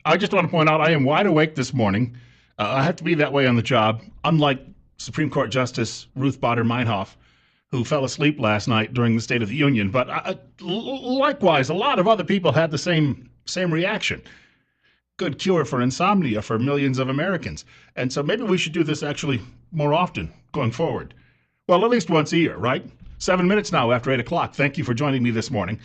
I just want to point out I am wide awake this morning. I have to be that way on the job, unlike Supreme Court Justice Ruth Bader Meinhof, who fell asleep last night during the State of the Union. But likewise, a lot of other people had the same reaction. Good cure for insomnia for millions of Americans. And so maybe we should do this actually more often going forward. Well, at least once a year, right? 7 minutes now after 8 o'clock. Thank you for joining me this morning.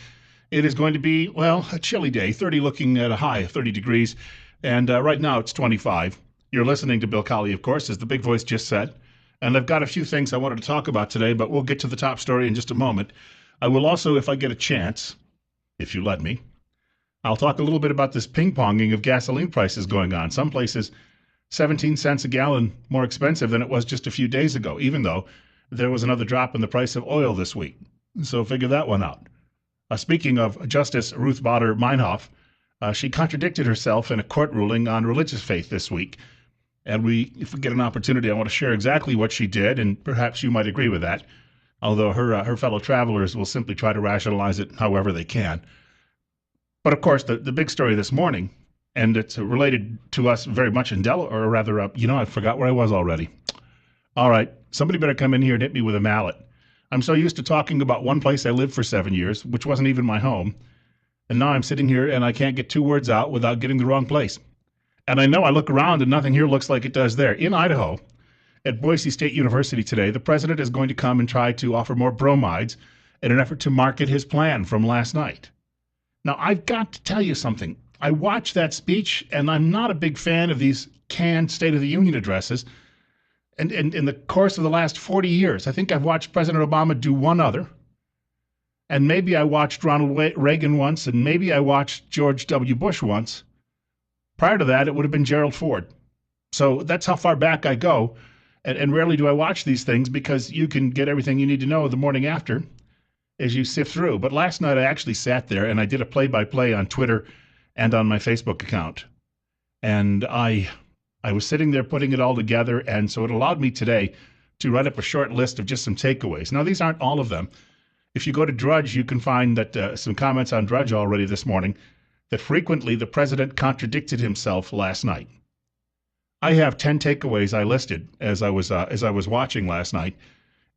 It is going to be, well, a chilly day, 30 looking at a high of 30 degrees. And right now it's 25. You're listening to Bill Colley, of course, as the big voice just said. And I've got a few things I wanted to talk about today, but we'll get to the top story in just a moment. I will also, if I get a chance, if you let me, I'll talk a little bit about this ping-ponging of gasoline prices going on. Some places, 17 cents a gallon more expensive than it was just a few days ago, even though there was another drop in the price of oil this week. So figure that one out. Speaking of Justice Ruth Bader Meinhof, she contradicted herself in a court ruling on religious faith this week. And if we get an opportunity, I want to share exactly what she did, and perhaps you might agree with that, although her fellow travelers will simply try to rationalize it however they can. But of course, the big story this morning, and it's related to us very much in Delaware, or rather, I forgot where I was already. All right, somebody better come in here and hit me with a mallet. I'm so used to talking about one place I lived for 7 years, which wasn't even my home. And now I'm sitting here and I can't get 2 words out without getting the wrong place. And I know I look around and nothing here looks like it does there. In Idaho, at Boise State University today, the president is going to come and try to offer more bromides in an effort to market his plan from last night. Now, I've got to tell you something. I watched that speech and I'm not a big fan of these canned State of the Union addresses. And in the course of the last 40 years, I think I've watched President Obama do one other. And maybe I watched Ronald Reagan once, and maybe I watched George W. Bush once. Prior to that, it would have been Gerald Ford. So that's how far back I go. And rarely do I watch these things because you can get everything you need to know the morning after as you sift through. But last night I actually sat there and I did a play-by-play on Twitter and on my Facebook account. And I was sitting there putting it all together, and so it allowed me today to write up a short list of just some takeaways. Now, these aren't all of them. If you go to Drudge, you can find that some comments on Drudge already this morning, that frequently the president contradicted himself last night. I have 10 takeaways I listed as I was watching last night,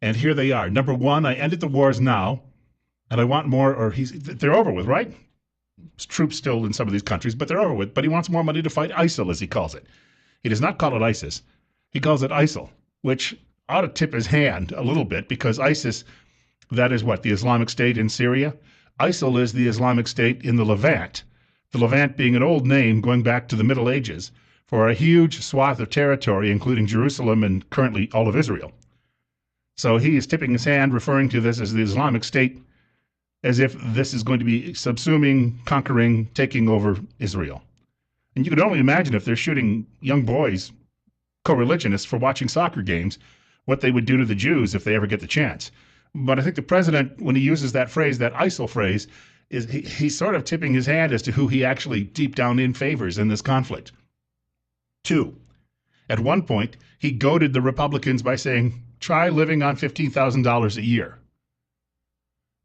and here they are. Number 1, I ended the wars now, and I want more, they're over with, right? There's troops still in some of these countries, but they're over with. But he wants more money to fight ISIL, as he calls it. He does not call it ISIS. He calls it ISIL, which ought to tip his hand a little bit because ISIS, that is what, the Islamic State in Syria? ISIL is the Islamic State in the Levant. The Levant being an old name going back to the Middle Ages for a huge swath of territory, including Jerusalem and currently all of Israel. So he is tipping his hand, referring to this as the Islamic State, as if this is going to be subsuming, conquering, taking over Israel. And you can only imagine if they're shooting young boys, co-religionists, for watching soccer games, what they would do to the Jews if they ever get the chance. But I think the president, when he uses that phrase, that ISIL phrase, he's sort of tipping his hand as to who he actually deep down in favors in this conflict. 2, at one point, he goaded the Republicans by saying, try living on $15,000 a year.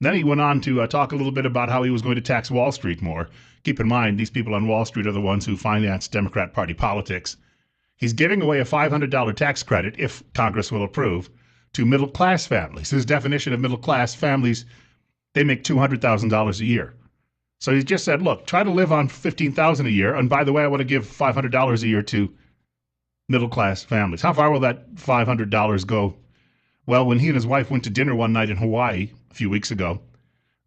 Then he went on to talk a little bit about how he was going to tax Wall Street more. Keep in mind, these people on Wall Street are the ones who finance Democrat Party politics. He's giving away a $500 tax credit, if Congress will approve, to middle-class families. His definition of middle-class families, they make $200,000 a year. So he just said, look, try to live on $15,000 a year, and by the way, I want to give $500 a year to middle-class families. How far will that $500 go? Well, when he and his wife went to dinner one night in Hawaii a few weeks ago,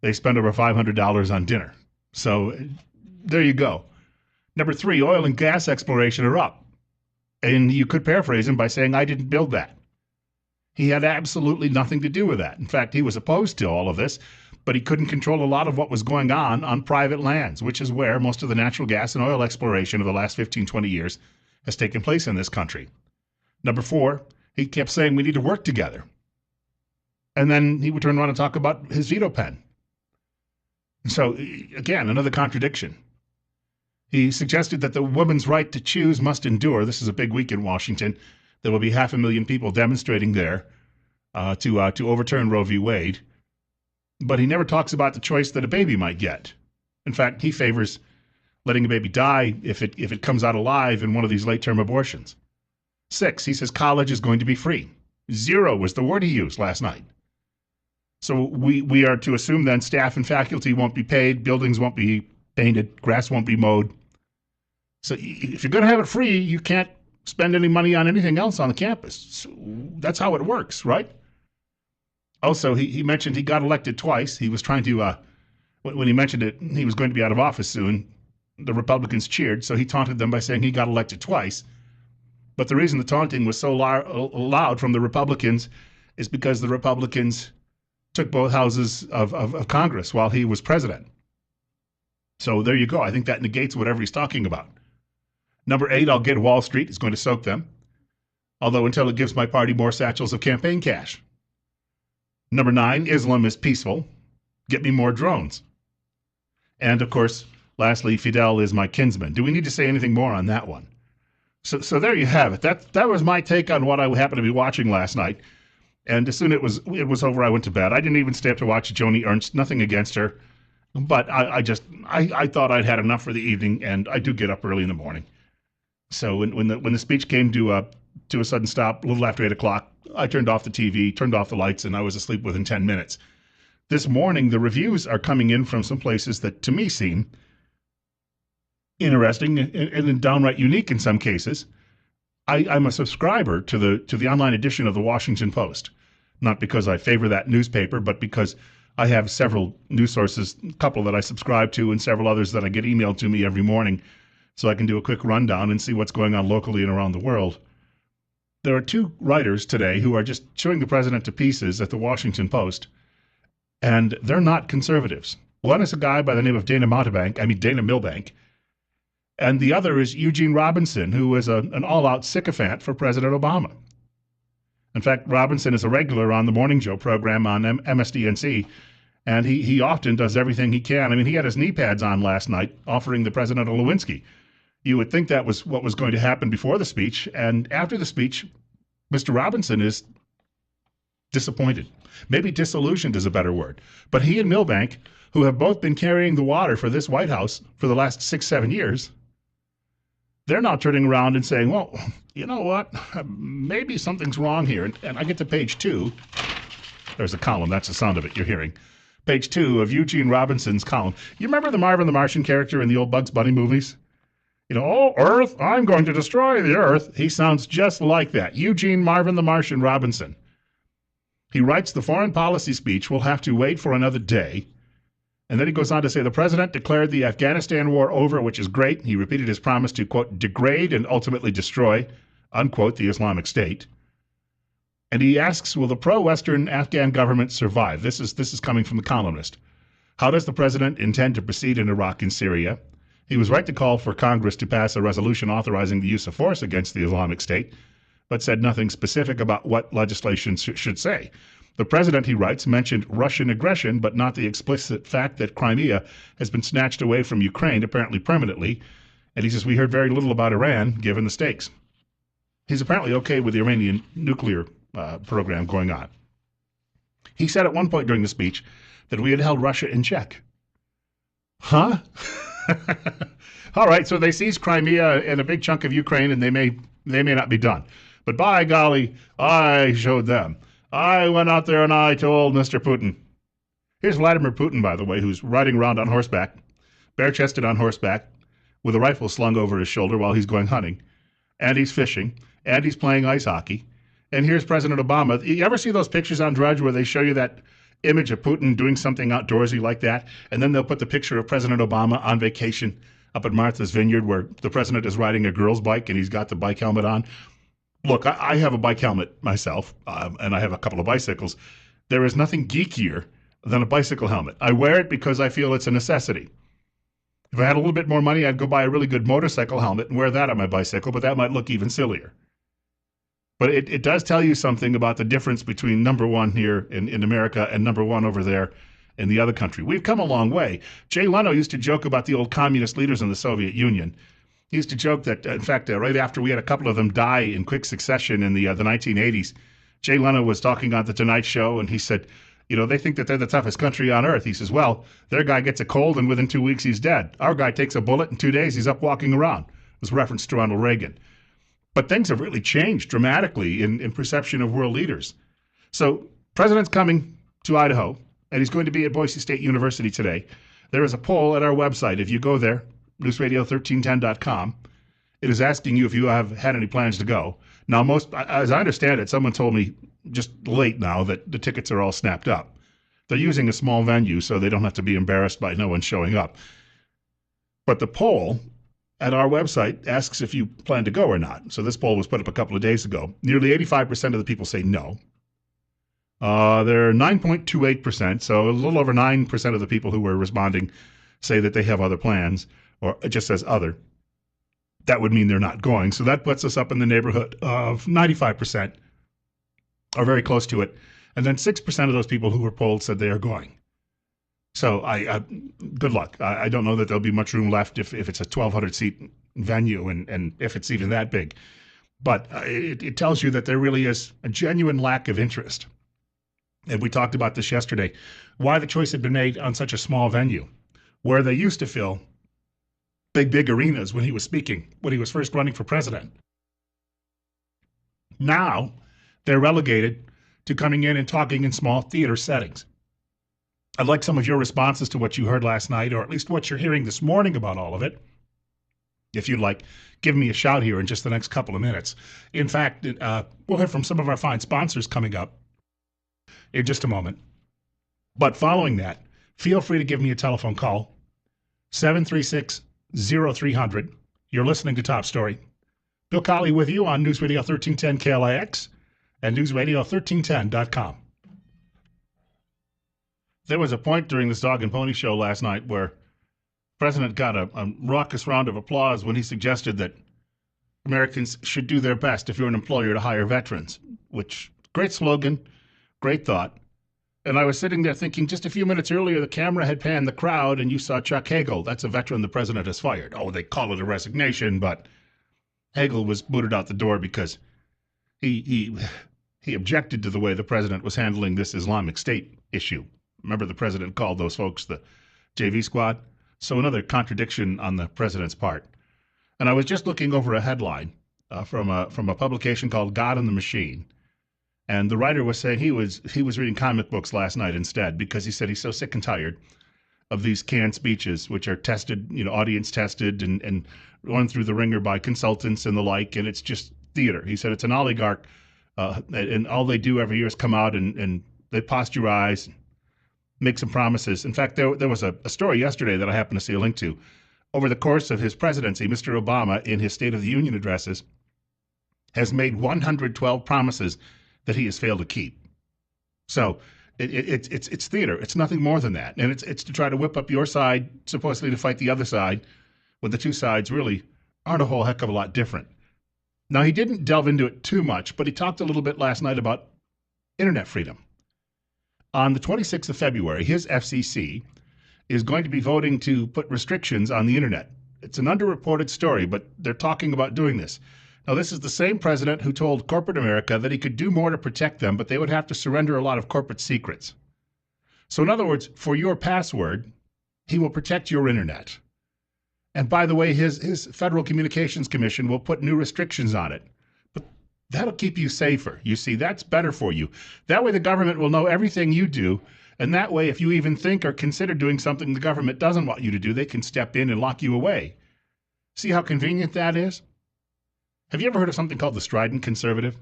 they spent over $500 on dinner. So there you go. Number 3, oil and gas exploration are up. And you could paraphrase him by saying, I didn't build that. He had absolutely nothing to do with that. In fact, he was opposed to all of this, but he couldn't control a lot of what was going on private lands, which is where most of the natural gas and oil exploration of the last 15, 20 years has taken place in this country. Number 4, he kept saying we need to work together. And then he would turn around and talk about his veto pen. So, again, another contradiction. He suggested that the woman's right to choose must endure. This is a big week in Washington. There will be 500,000 people demonstrating there to overturn Roe v. Wade. But he never talks about the choice that a baby might get. In fact, he favors letting a baby die if it comes out alive in one of these late-term abortions. 6, he says college is going to be free. 0 was the word he used last night. So we are to assume then staff and faculty won't be paid, buildings won't be painted, grass won't be mowed. So if you're going to have it free, you can't spend any money on anything else on the campus. So that's how it works, right? Also, he mentioned he got elected twice. He was trying to, when he mentioned it, he was going to be out of office soon. The Republicans cheered, so he taunted them by saying he got elected twice. But the reason the taunting was so loud from the Republicans is because the Republicans took both houses of Congress while he was president. So there you go. I think that negates whatever he's talking about. Number 8, I'll get Wall Street. It's going to soak them. Although until it gives my party more satchels of campaign cash. Number 9, Islam is peaceful. Get me more drones. And of course, lastly, Fidel is my kinsman. Do we need to say anything more on that one? So there you have it. That was my take on what I happened to be watching last night. And as soon as it was over, I went to bed. I didn't even stay up to watch Joni Ernst. Nothing against her. But I thought I'd had enough for the evening, and I do get up early in the morning. So when the speech came to a sudden stop a little after 8 o'clock, I turned off the TV, turned off the lights, and I was asleep within 10 minutes. This morning, the reviews are coming in from some places that to me seem interesting and downright unique in some cases. I'm a subscriber to the online edition of the Washington Post, not because I favor that newspaper, but because I have several news sources, a couple that I subscribe to and several others that I get emailed to me every morning, so I can do a quick rundown and see what's going on locally and around the world. There are 2 writers today who are just chewing the president to pieces at the Washington Post, and they're not conservatives. One is a guy by the name of Dana Milbank, and the other is Eugene Robinson, who is an all-out sycophant for President Obama. In fact, Robinson is a regular on the Morning Joe program on MSDNC, and he often does everything he can. I mean, he had his knee pads on last night offering the president a Lewinsky. You would think that was what was going to happen before the speech, and after the speech, Mr. Robinson is disappointed. Maybe disillusioned is a better word. But he and Milbank, who have both been carrying the water for this White House for the last 6-7 years, they're now turning around and saying, well, you know what, maybe something's wrong here. And I get to page 2. There's a column. That's the sound of it you're hearing. Page 2 of Eugene Robinson's column. You remember the Marvin the Martian character in the old Bugs Bunny movies? You know, oh, Earth, I'm going to destroy the Earth. He sounds just like that. Eugene Marvin the Martian Robinson. He writes the foreign policy speech. We'll have to wait for another day. And then he goes on to say, the president declared the Afghanistan war over, which is great. He repeated his promise to, quote, degrade and ultimately destroy, unquote, the Islamic State. And he asks, will the pro-Western Afghan government survive? This is coming from the columnist. How does the president intend to proceed in Iraq and Syria? He was right to call for Congress to pass a resolution authorizing the use of force against the Islamic State, but said nothing specific about what legislation should say. The president, he writes, mentioned Russian aggression, but not the explicit fact that Crimea has been snatched away from Ukraine, apparently permanently. And he says, we heard very little about Iran, given the stakes. He's apparently okay with the Iranian nuclear program going on. He said at one point during the speech that we had held Russia in check. Huh? All right, so they seized Crimea and a big chunk of Ukraine, and they may not be done. But by golly, I showed them. I went out there and I told Mr. Putin. Here's Vladimir Putin, by the way, who's riding around on horseback, bare-chested on horseback, with a rifle slung over his shoulder while he's going hunting, and he's fishing, and he's playing ice hockey. And here's President Obama. You ever see those pictures on Drudge where they show you that image of Putin doing something outdoorsy like that, and then they'll put the picture of President Obama on vacation up at Martha's Vineyard where the president is riding a girl's bike and he's got the bike helmet on? Look, I have a bike helmet myself, and I have a couple of bicycles. There is nothing geekier than a bicycle helmet. I wear it because I feel it's a necessity. If I had a little bit more money, I'd go buy a really good motorcycle helmet and wear that on my bicycle, but that might look even sillier. But it does tell you something about the difference between number one here in America and number one over there in the other country. We've come a long way. Jay Leno used to joke about the old communist leaders in the Soviet Union. He used to joke that, in fact, right after we had a couple of them die in quick succession in the 1980s, Jay Leno was talking on The Tonight Show, and he said, They think that they're the toughest country on earth. He says, well, their guy gets a cold and within 2 weeks he's dead. Our guy takes a bullet in 2 days, he's up walking around. It was reference to Ronald Reagan. But things have really changed dramatically in perception of world leaders. So president's coming to Idaho, and he's going to be at Boise State University today. There is a poll at our website. If you go there, newsradio1310.com, it is asking you if you have had any plans to go. Now, as I understand it, someone told me just late now that the tickets are all snapped up. They're using a small venue, so they don't have to be embarrassed by no one showing up. But the poll at our website asks if you plan to go or not. So this poll was put up a couple of days ago. Nearly 85% of the people say no. They're 9.28%, so a little over 9% of the people who were responding say that they have other plans, or it just says other. That would mean they're not going. So that puts us up in the neighborhood of 95%, or very close to it. And then 6% of those people who were polled said they are going. So good luck. I don't know that there'll be much room left if it's a 1,200-seat venue and if it's even that big. But it tells you that there really is a genuine lack of interest. And we talked about this yesterday, why the choice had been made on such a small venue, where they used to fill big arenas when he was speaking, when he was first running for president. Now they're relegated to coming in and talking in small theater settings. I'd like some of your responses to what you heard last night, or at least what you're hearing this morning about all of it. If you'd like, give me a shout here in just the next couple of minutes. In fact, we'll hear from some of our fine sponsors coming up in just a moment. But following that, feel free to give me a telephone call, 736-0300. You're listening to Top Story. Bill Colley with you on News Radio 1310 KLIX and newsradio1310.com. There was a point during this Dog and Pony show last night where the president got a raucous round of applause when he suggested that Americans should do their best if you're an employer to hire veterans, which, great slogan, great thought. And I was sitting there thinking just a few minutes earlier, the camera had panned the crowd and you saw Chuck Hagel. That's a veteran the president has fired. Oh, they call it a resignation, but Hagel was booted out the door because he objected to the way the president was handling this Islamic State issue. Remember, the president called those folks the JV squad? So another contradiction on the president's part. And I was just looking over a headline from a publication called God and the Machine. And the writer was saying he was reading comic books last night instead because he said he's so sick and tired of these canned speeches, which are tested, audience tested and run through the ringer by consultants and the like. And it's just theater. He said it's an oligarch. And all they do every year is come out and they posturize, make some promises. In fact, there was a story yesterday that I happened to see a link to. Over the course of his presidency, Mr. Obama, in his State of the Union addresses, has made 112 promises that he has failed to keep. So it's theater. It's nothing more than that. And it's to try to whip up your side, supposedly to fight the other side, when the two sides really aren't a whole heck of a lot different. Now, he didn't delve into it too much, but he talked a little bit last night about internet freedom. On the 26th of February, his FCC is going to be voting to put restrictions on the internet. It's an underreported story, but they're talking about doing this. Now, this is the same president who told corporate America that he could do more to protect them, but they would have to surrender a lot of corporate secrets. So in other words, for your password, he will protect your internet. And by the way, his Federal Communications Commission will put new restrictions on it. But that'll keep you safer. You see, that's better for you. That way the government will know everything you do. And that way, if you even think or consider doing something the government doesn't want you to do, they can step in and lock you away. See how convenient that is? Have you ever heard of something called the strident conservative?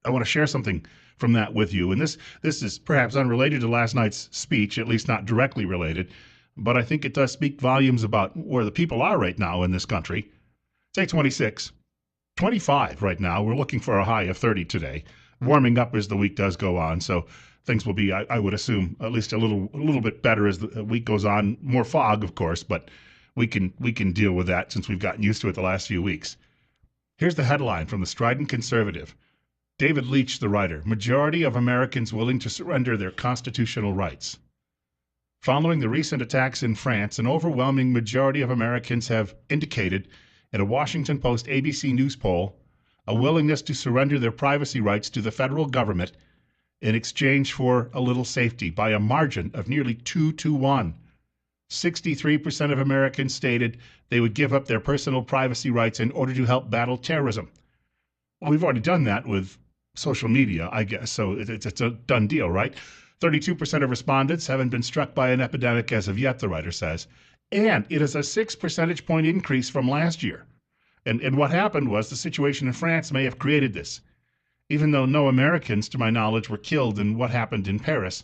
I want to share something from that with you. And this is perhaps unrelated to last night's speech, at least not directly related, but I think it does speak volumes about where the people are right now in this country. Say 26, 25 right now. We're looking for a high of 30 today, warming up as the week does go on. So things will be, I would assume, at least a little bit better as the week goes on. More fog, of course, but we can deal with that since we've gotten used to it the last few weeks. Here's the headline from the Strident Conservative. David Leach, the writer, majority of Americans willing to surrender their constitutional rights. Following the recent attacks in France, an overwhelming majority of Americans have indicated in a Washington Post ABC News poll a willingness to surrender their privacy rights to the federal government in exchange for a little safety by a margin of nearly 2-1. 63% of Americans stated they would give up their personal privacy rights in order to help battle terrorism. Well, we've already done that with social media, I guess, so it's a done deal, right? 32% of respondents haven't been struck by an epidemic as of yet, the writer says, and it is a 6 percentage point increase from last year. And what happened was the situation in France may have created this, even though no Americans, to my knowledge, were killed in what happened in Paris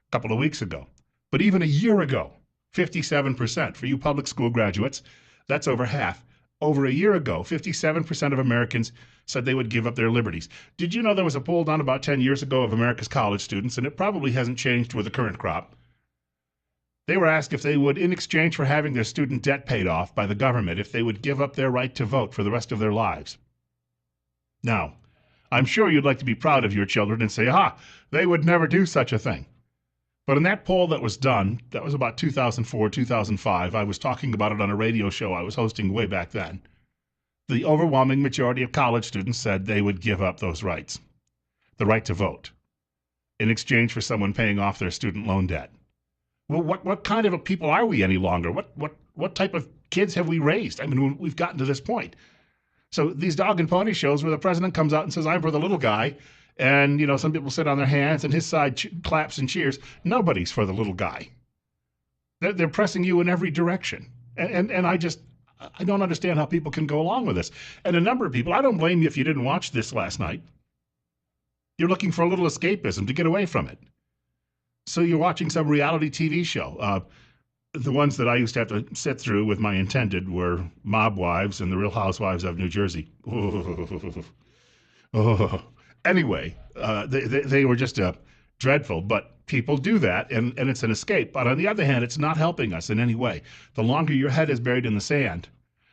a couple of weeks ago. But even a year ago, 57% for you public school graduates, that's over half. Over a year ago, 57% of Americans said they would give up their liberties. Did you know there was a poll done about 10 years ago of America's college students, and it probably hasn't changed with the current crop? They were asked if they would, in exchange for having their student debt paid off by the government, if they would give up their right to vote for the rest of their lives. Now, I'm sure you'd like to be proud of your children and say, they would never do such a thing. But in that poll that was done, that was about 2004, 2005, I was talking about it on a radio show I was hosting way back then. The overwhelming majority of college students said they would give up those rights, the right to vote, in exchange for someone paying off their student loan debt. Well, what kind of a people are we any longer? What type of kids have we raised? I mean, we've gotten to this point. So these dog and pony shows where the president comes out and says, I'm for the little guy, and, some people sit on their hands and his side claps and cheers. Nobody's for the little guy. They're pressing you in every direction. And I don't understand how people can go along with this. And a number of people, I don't blame you if you didn't watch this last night. You're looking for a little escapism to get away from it. So you're watching some reality TV show. The ones that I used to have to sit through with my intended were Mob Wives and The Real Housewives of New Jersey. Anyway, they were just dreadful, but people do that, and it's an escape. But on the other hand, it's not helping us in any way. The longer your head is buried in the sand,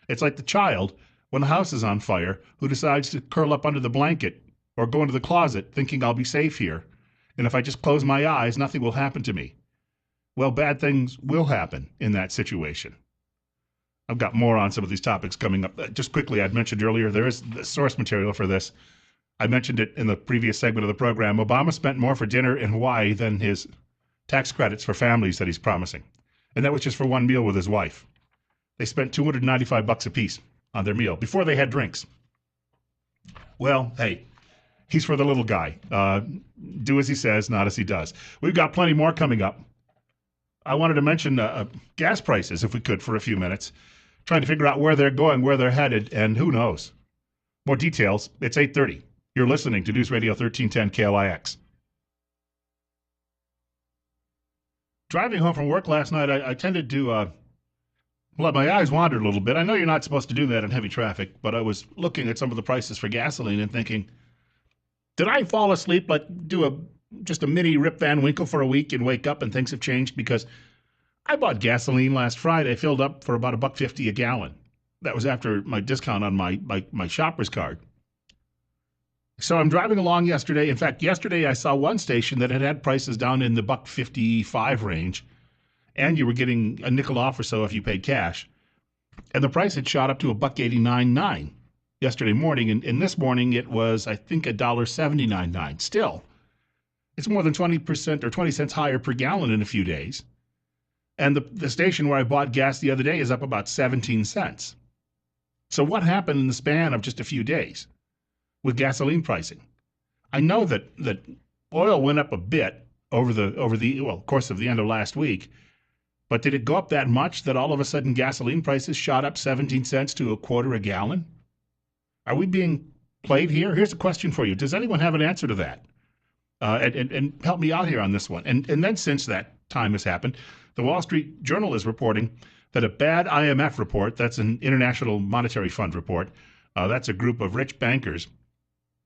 it's like the child when the house is on fire who decides to curl up under the blanket or go into the closet thinking I'll be safe here. And if I just close my eyes, nothing will happen to me. Well, bad things will happen in that situation. I've got more on some of these topics coming up. Just quickly, I'd mentioned earlier, there is the source material for this. I mentioned it in the previous segment of the program. Obama spent more for dinner in Hawaii than his tax credits for families that he's promising. And that was just for one meal with his wife. They spent $295 apiece on their meal before they had drinks. Well, hey, he's for the little guy. Do as he says, not as he does. We've got plenty more coming up. I wanted to mention gas prices, if we could, for a few minutes. Trying to figure out where they're going, where they're headed, and who knows. More details, it's 8:30. You're listening to News Radio 1310 KLIX. Driving home from work last night, I tended to let my eyes wander a little bit. I know you're not supposed to do that in heavy traffic, but I was looking at some of the prices for gasoline and thinking, did I fall asleep, do just a mini Rip Van Winkle for a week and wake up and things have changed? Because I bought gasoline last Friday, filled up for about $1.50 a gallon. That was after my discount on my shopper's card. So I'm driving along yesterday. In fact, yesterday I saw one station that had prices down in the $1.55 range, and you were getting a nickel off or so if you paid cash. And the price had shot up to $1.89.9 yesterday morning, and this morning it was, I think, $1.79.9. Still, it's more than 20% or 20 cents higher per gallon in a few days. And the station where I bought gas the other day is up about 17 cents. So what happened in the span of just a few days with gasoline pricing? I know that oil went up a bit over the course of the end of last week, but did it go up that much that all of a sudden gasoline prices shot up 17 cents to $0.25 a gallon? Are we being played here? Here's a question for you. Does anyone have an answer to that? And help me out here on this one. And then since that time has happened, the Wall Street Journal is reporting that a bad IMF report, that's an International Monetary Fund report, that's a group of rich bankers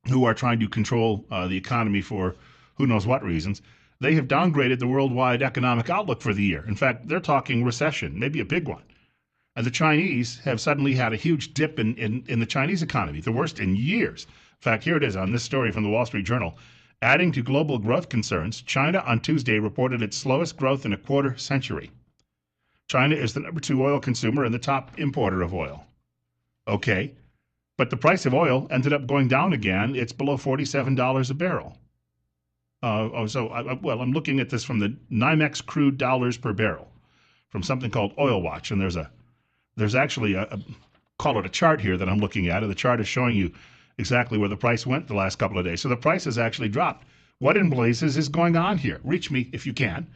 who are trying to control the economy for who knows what reasons, they have downgraded the worldwide economic outlook for the year. In fact, they're talking recession, maybe a big one. And the Chinese have suddenly had a huge dip in the Chinese economy, the worst in years. In fact, here it is on this story from the Wall Street Journal. Adding to global growth concerns, China on Tuesday reported its slowest growth in a quarter century. China is the number 2 oil consumer and the top importer of oil. Okay, but the price of oil ended up going down again. It's below $47 a barrel. Well, I'm looking at this from the NYMEX crude dollars per barrel from something called Oil Watch, and there's actually call it a chart here that I'm looking at, and the chart is showing you exactly where the price went the last couple of days. So the price has actually dropped. What in blazes is going on here? Reach me if you can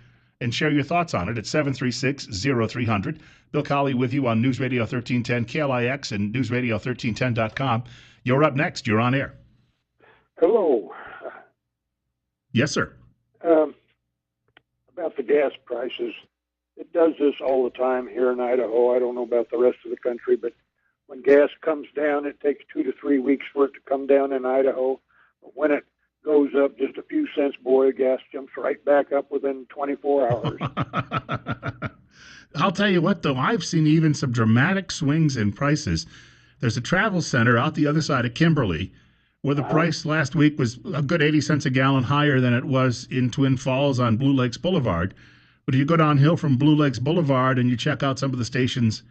and share your thoughts on it at 736-0300. Bill Colley with you on News Radio 1310 KLIX and newsradio1310.com. You're up next. You're on air. Hello. Yes, sir. About the gas prices, it does this all the time here in Idaho. I don't know about the rest of the country, but when gas comes down, it takes 2 to 3 weeks for it to come down in Idaho. But when it goes up just a few cents, boy, gas jumps right back up within 24 hours. I'll tell you what, though, I've seen even some dramatic swings in prices. There's a travel center out the other side of Kimberly where the price last week was a good 80 cents a gallon higher than it was in Twin Falls on Blue Lakes Boulevard. But if you go downhill from Blue Lakes Boulevard and you check out some of the stations,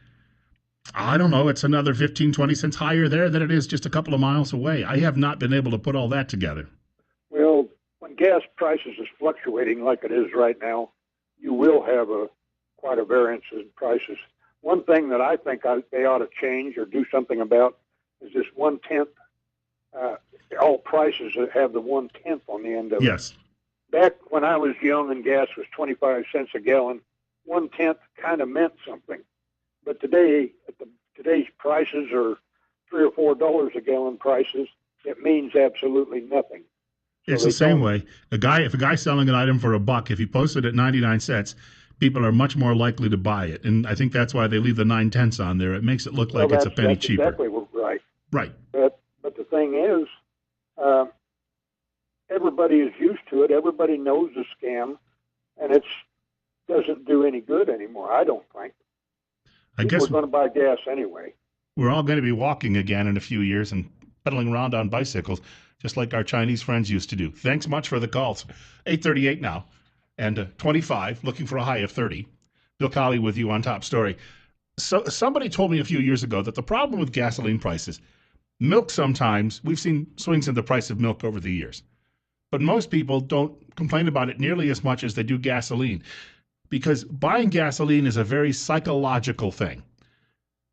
I don't know, it's another 15, 20 cents higher there than it is just a couple of miles away. I have not been able to put all that together. Well, when gas prices is fluctuating like it is right now, you will have quite a variance in prices. One thing that I think they ought to change or do something about is this 1/10. All prices that have the 1/10 on the end of it. Yes. Back when I was young and gas was 25 cents a gallon, 1/10 kind of meant something. But today, today's prices are $3 or $4 a gallon prices. It means absolutely nothing. So it's the same way. If a guy's selling an item for $1, if he posts it at 99 cents, people are much more likely to buy it. And I think that's why they leave the 9/10 on there. It makes it look like it's a penny cheaper. Exactly right. Right. But the thing is, everybody is used to it. Everybody knows the scam, and it doesn't do any good anymore, I don't think. I guess we're going to buy gas anyway. We're all going to be walking again in a few years and pedaling around on bicycles, just like our Chinese friends used to do. Thanks much for the calls. 8:38 now, and 25, looking for a high of 30. Bill Colley with you on Top Story. So somebody told me a few years ago that the problem with gasoline prices, milk sometimes, we've seen swings in the price of milk over the years, but most people don't complain about it nearly as much as they do gasoline, because buying gasoline is a very psychological thing.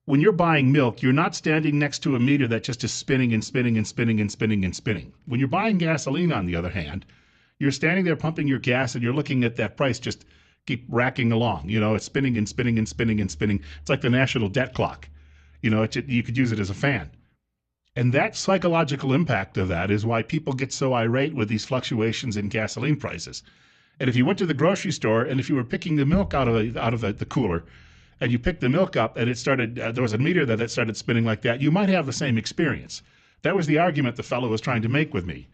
When you're buying milk, you're not standing next to a meter that just is spinning and spinning and spinning and spinning and spinning. When you're buying gasoline, on the other hand, you're standing there pumping your gas and you're looking at that price just keep racking along. You know, it's spinning and spinning and spinning and spinning. It's like the national debt clock. You know, you could use it as a fan. And that psychological impact of that is why people get so irate with these fluctuations in gasoline prices. And if you went to the grocery store and if you were picking the milk out of the cooler, and you picked the milk up and it started, there was a meter that started spinning like that, you might have the same experience. That was the argument the fellow was trying to make with me.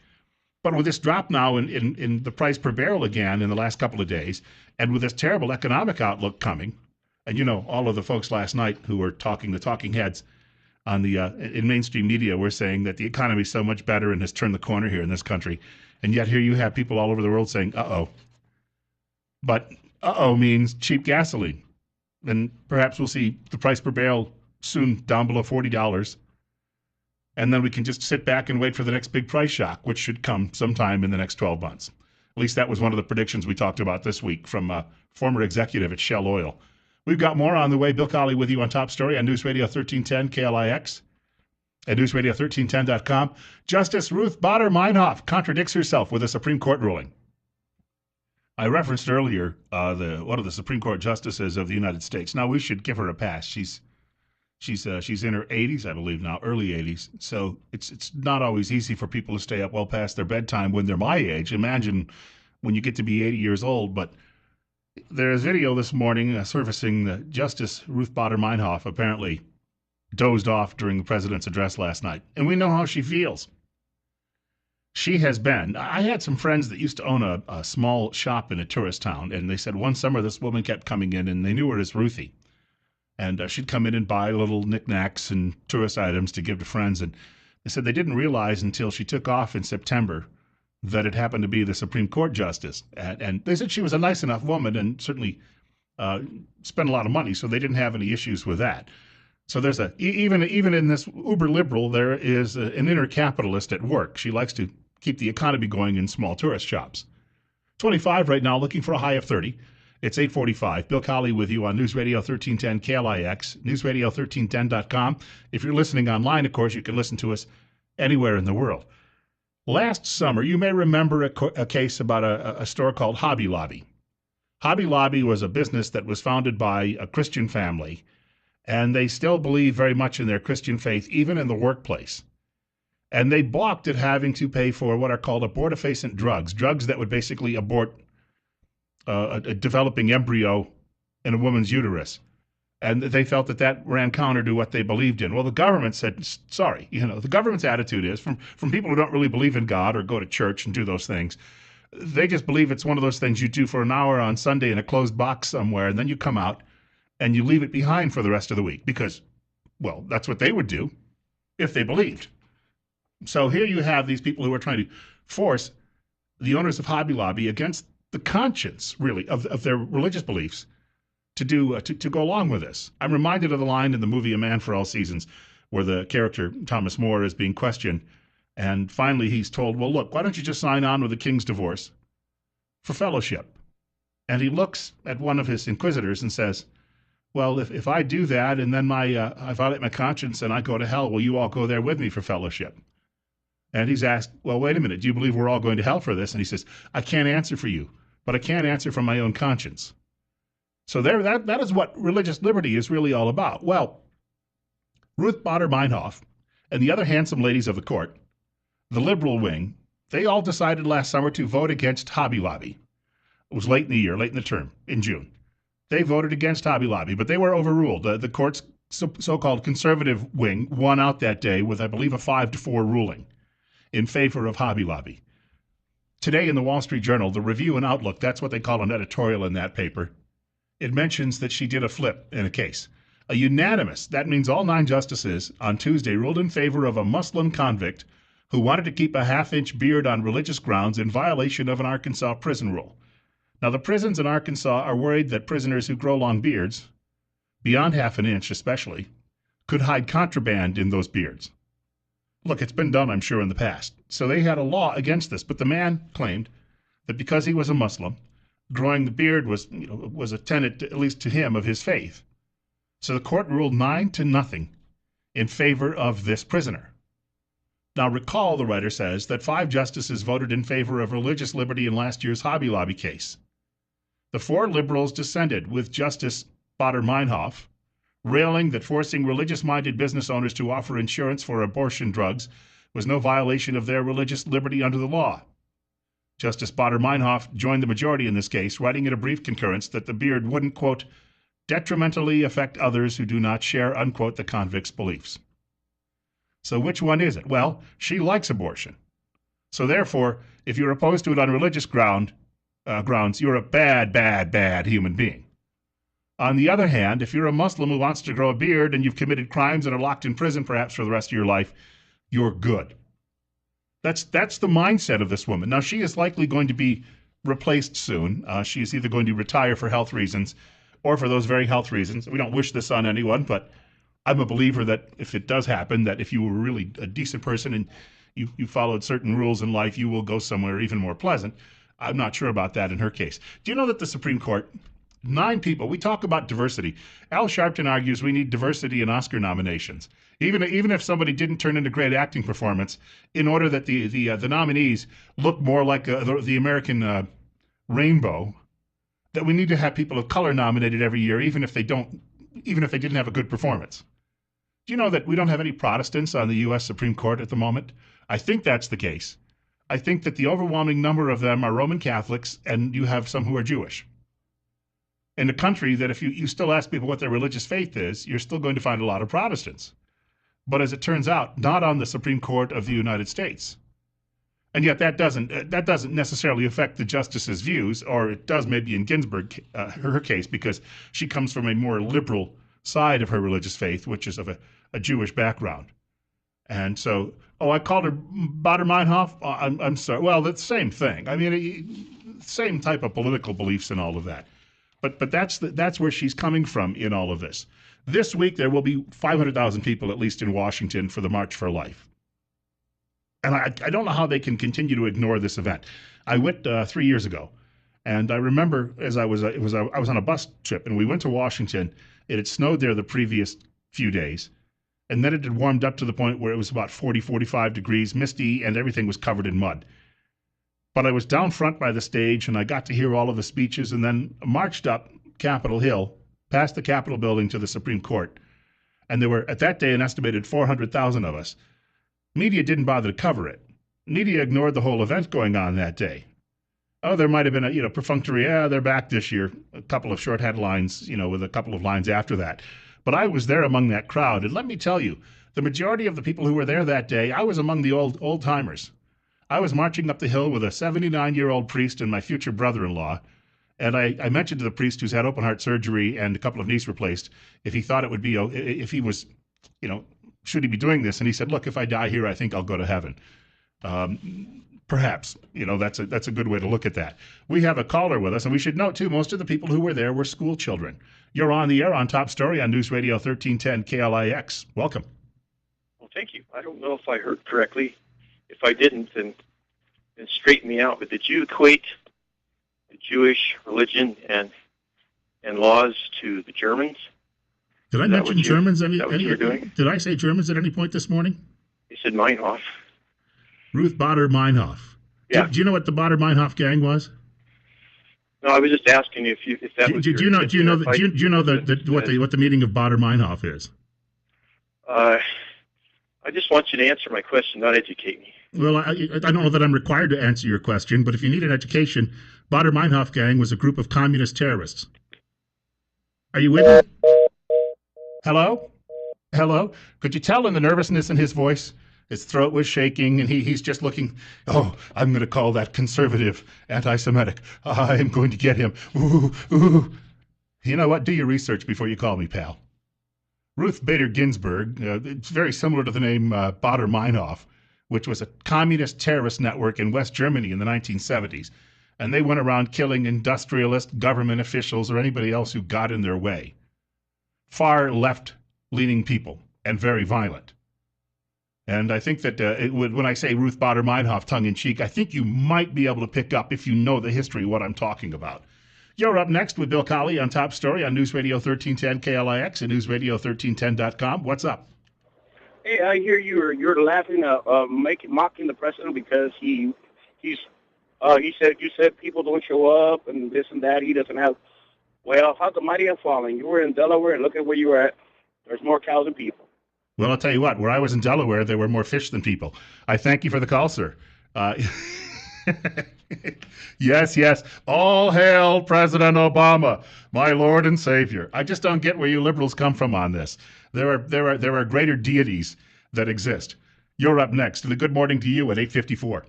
But with this drop now in the price per barrel again in the last couple of days, and with this terrible economic outlook coming, and you know, all of the folks last night who were talking, the talking heads on the in mainstream media were saying that the economy is so much better and has turned the corner here in this country. And yet here you have people all over the world saying, uh-oh. But uh-oh means cheap gasoline. And perhaps we'll see the price per barrel soon down below $40. And then we can just sit back and wait for the next big price shock, which should come sometime in the next 12 months. At least that was one of the predictions we talked about this week from a former executive at Shell Oil. We've got more on the way. Bill Colley with you on Top Story on News Radio 1310 KLIX and newsradio1310.com. Justice Ruth Bader Meinhof contradicts herself with a Supreme Court ruling. I referenced earlier one of the Supreme Court justices of the United States. Now, we should give her a pass. She's in her 80s, I believe now, early 80s. So it's not always easy for people to stay up well past their bedtime when they're my age. Imagine when you get to be 80 years old. But there's video this morning surfacing that Justice Ruth Bader Meinhof apparently dozed off during the president's address last night. And we know how she feels. She has been. I had some friends that used to own a small shop in a tourist town, and they said one summer this woman kept coming in, and they knew her as Ruthie. And she'd come in and buy little knickknacks and tourist items to give to friends. And they said they didn't realize until she took off in September that it happened to be the Supreme Court justice. And they said she was a nice enough woman and certainly spent a lot of money, so they didn't have any issues with that. So there's even in this uber liberal, there is an inner capitalist at work. She likes to keep the economy going in small tourist shops. 25 right now, looking for a high of 30. It's 8:45. Bill Colley with you on News Radio 1310 KLIX, newsradio1310.com. If you're listening online, of course, you can listen to us anywhere in the world. Last summer, you may remember a case about a store called Hobby Lobby. Hobby Lobby was a business that was founded by a Christian family, and they still believe very much in their Christian faith, even in the workplace. And they balked at having to pay for what are called abortifacient drugs that would basically abort a developing embryo in a woman's uterus. And they felt that ran counter to what they believed in. Well, the government said, sorry, the government's attitude is from people who don't really believe in God or go to church and do those things. They just believe it's one of those things you do for an hour on Sunday in a closed box somewhere, and then you come out and you leave it behind for the rest of the week because, well, that's what they would do if they believed. So here you have these people who are trying to force the owners of Hobby Lobby against the conscience, really, of their religious beliefs to go along with this. I'm reminded of the line in the movie A Man for All Seasons where the character Thomas More is being questioned, and finally he's told, well, look, why don't you just sign on with the king's divorce for fellowship? And he looks at one of his inquisitors and says, well, if I do that and then I violate my conscience and I go to hell, will you all go there with me for fellowship? And he's asked, well, wait a minute, do you believe we're all going to hell for this? And he says, I can't answer for you, but I can't answer from my own conscience. So that is what religious liberty is really all about. Well, Ruth Bader Meinhof and the other handsome ladies of the court, the liberal wing, they all decided last summer to vote against Hobby Lobby. It was late in the year, late in the term, in June. They voted against Hobby Lobby, but they were overruled. The court's so-called conservative wing won out that day with, I believe, a 5-4 ruling in favor of Hobby Lobby. Today in the Wall Street Journal, the Review and Outlook, that's what they call an editorial in that paper, it mentions that she did a flip in a case. A unanimous, that means all 9 justices, on Tuesday ruled in favor of a Muslim convict who wanted to keep a half-inch beard on religious grounds in violation of an Arkansas prison rule. Now, the prisons in Arkansas are worried that prisoners who grow long beards, beyond half an inch especially, could hide contraband in those beards. Look, it's been done, I'm sure, in the past. So they had a law against this, but the man claimed that because he was a Muslim, growing the beard was a tenet, at least to him, of his faith. So the court ruled 9-0 in favor of this prisoner. Now recall, the writer says, that 5 justices voted in favor of religious liberty in last year's Hobby Lobby case. The 4 liberals dissented, with Justice Bader Meinhof railing that forcing religious-minded business owners to offer insurance for abortion drugs was no violation of their religious liberty under the law. Justice Bader Meinhof joined the majority in this case, writing in a brief concurrence that the beard wouldn't, quote, detrimentally affect others who do not share, unquote, the convict's beliefs. So which one is it? Well, she likes abortion. So therefore, if you're opposed to it on religious grounds, you're a bad human being. On the other hand, if you're a Muslim who wants to grow a beard and you've committed crimes and are locked in prison perhaps for the rest of your life, you're good. That's the mindset of this woman. Now, she is likely going to be replaced soon. She is either going to retire for health reasons or for those very health reasons. We don't wish this on anyone, but I'm a believer that if it does happen, that if you were really a decent person and you followed certain rules in life, you will go somewhere even more pleasant. I'm not sure about that in her case. Do you know that the Supreme Court, 9 people, we talk about diversity. Al Sharpton argues we need diversity in Oscar nominations. Even if somebody didn't turn in a great acting performance, in order that the nominees look more like the American rainbow, that we need to have people of color nominated every year, even if they didn't have a good performance. Do you know that we don't have any Protestants on the U.S. Supreme Court at the moment? I think that's the case. I think that the overwhelming number of them are Roman Catholics, and you have some who are Jewish. In a country that if you still ask people what their religious faith is, you're still going to find a lot of Protestants. But as it turns out, not on the Supreme Court of the United States. And yet that doesn't necessarily affect the justice's views, or it does maybe in Ginsburg, her case, because she comes from a more liberal side of her religious faith, which is of a Jewish background. And so, I called her Bader Meinhof. I'm sorry. Well, that's the same thing. I mean, same type of political beliefs and all of that. But that's where she's coming from in all of this. This week, there will be 500,000 people, at least in Washington, for the March for Life. And I don't know how they can continue to ignore this event. I went 3 years ago, And I remember as I was on a bus trip, and we went to Washington. It had snowed there the previous few days, and then it had warmed up to the point where it was about 40, 45 degrees, misty, and everything was covered in mud. But I was down front by the stage, and I got to hear all of the speeches, and then marched up Capitol Hill, past the Capitol building to the Supreme Court. And there were, at that day, an estimated 400,000 of us. Media didn't bother to cover it. Media ignored the whole event going on that day. Oh, there might have been a perfunctory, they're back this year, a couple of short headlines, with a couple of lines after that. But I was there among that crowd, and let me tell you, the majority of the people who were there that day, I was among the old timers. I was marching up the hill with a 79-year-old priest and my future brother-in-law, and I mentioned to the priest who's had open heart surgery and a couple of knees replaced, if he thought it would be, if he was, should he be doing this? And he said, look, if I die here, I think I'll go to heaven. Perhaps, that's a good way to look at that. We have a caller with us, and we should note, too, most of the people who were there were school children. You're on the air on Top Story on News Radio 1310 KLIX. Welcome. Well, thank you. I don't know if I heard correctly. If I didn't, then straighten me out. But did you equate the Jewish religion and laws to the Germans? Did I mention Germans? Did I say Germans at any point this morning? You said Meinhof. Ruth Bader Meinhof. Yeah. Do you know what the Bader Meinhof gang was? No, I was just asking you if that was. Do you know what the meaning of Bader Meinhof is? I just want you to answer my question, not educate me. Well, I don't know that I'm required to answer your question, but if you need an education, Bader Meinhof gang was a group of communist terrorists. Are you with me? Hello? Hello? Could you tell in the nervousness in his voice? His throat was shaking, and he's just looking, I'm going to call that conservative, anti-Semitic. I'm going to get him. Ooh, ooh. You know what? Do your research before you call me, pal. Ruth Bader Ginsburg, it's very similar to the name Bader Meinhof, which was a communist terrorist network in West Germany in the 1970s. And they went around killing industrialist, government officials, or anybody else who got in their way. Far left-leaning people, and very violent. And I think that when I say Ruth Bader Meinhof tongue-in-cheek, I think you might be able to pick up, if you know the history, what I'm talking about. You're up next with Bill Colley on Top Story on News Radio 1310 KLIX and newsradio1310.com. What's up? Hey, I hear you're laughing, mocking the president because he said people don't show up and this and that. He doesn't have. Well, how's the mighty have fallen? You were in Delaware, and look at where you were at. There's more cows than people. Well, I'll tell you what, where I was in Delaware, there were more fish than people. I thank you for the call, sir. Yes. All hail President Obama, my Lord and Savior. I just don't get where you liberals come from on this. There are greater deities that exist. You're up next, and a good morning to you at 8:54.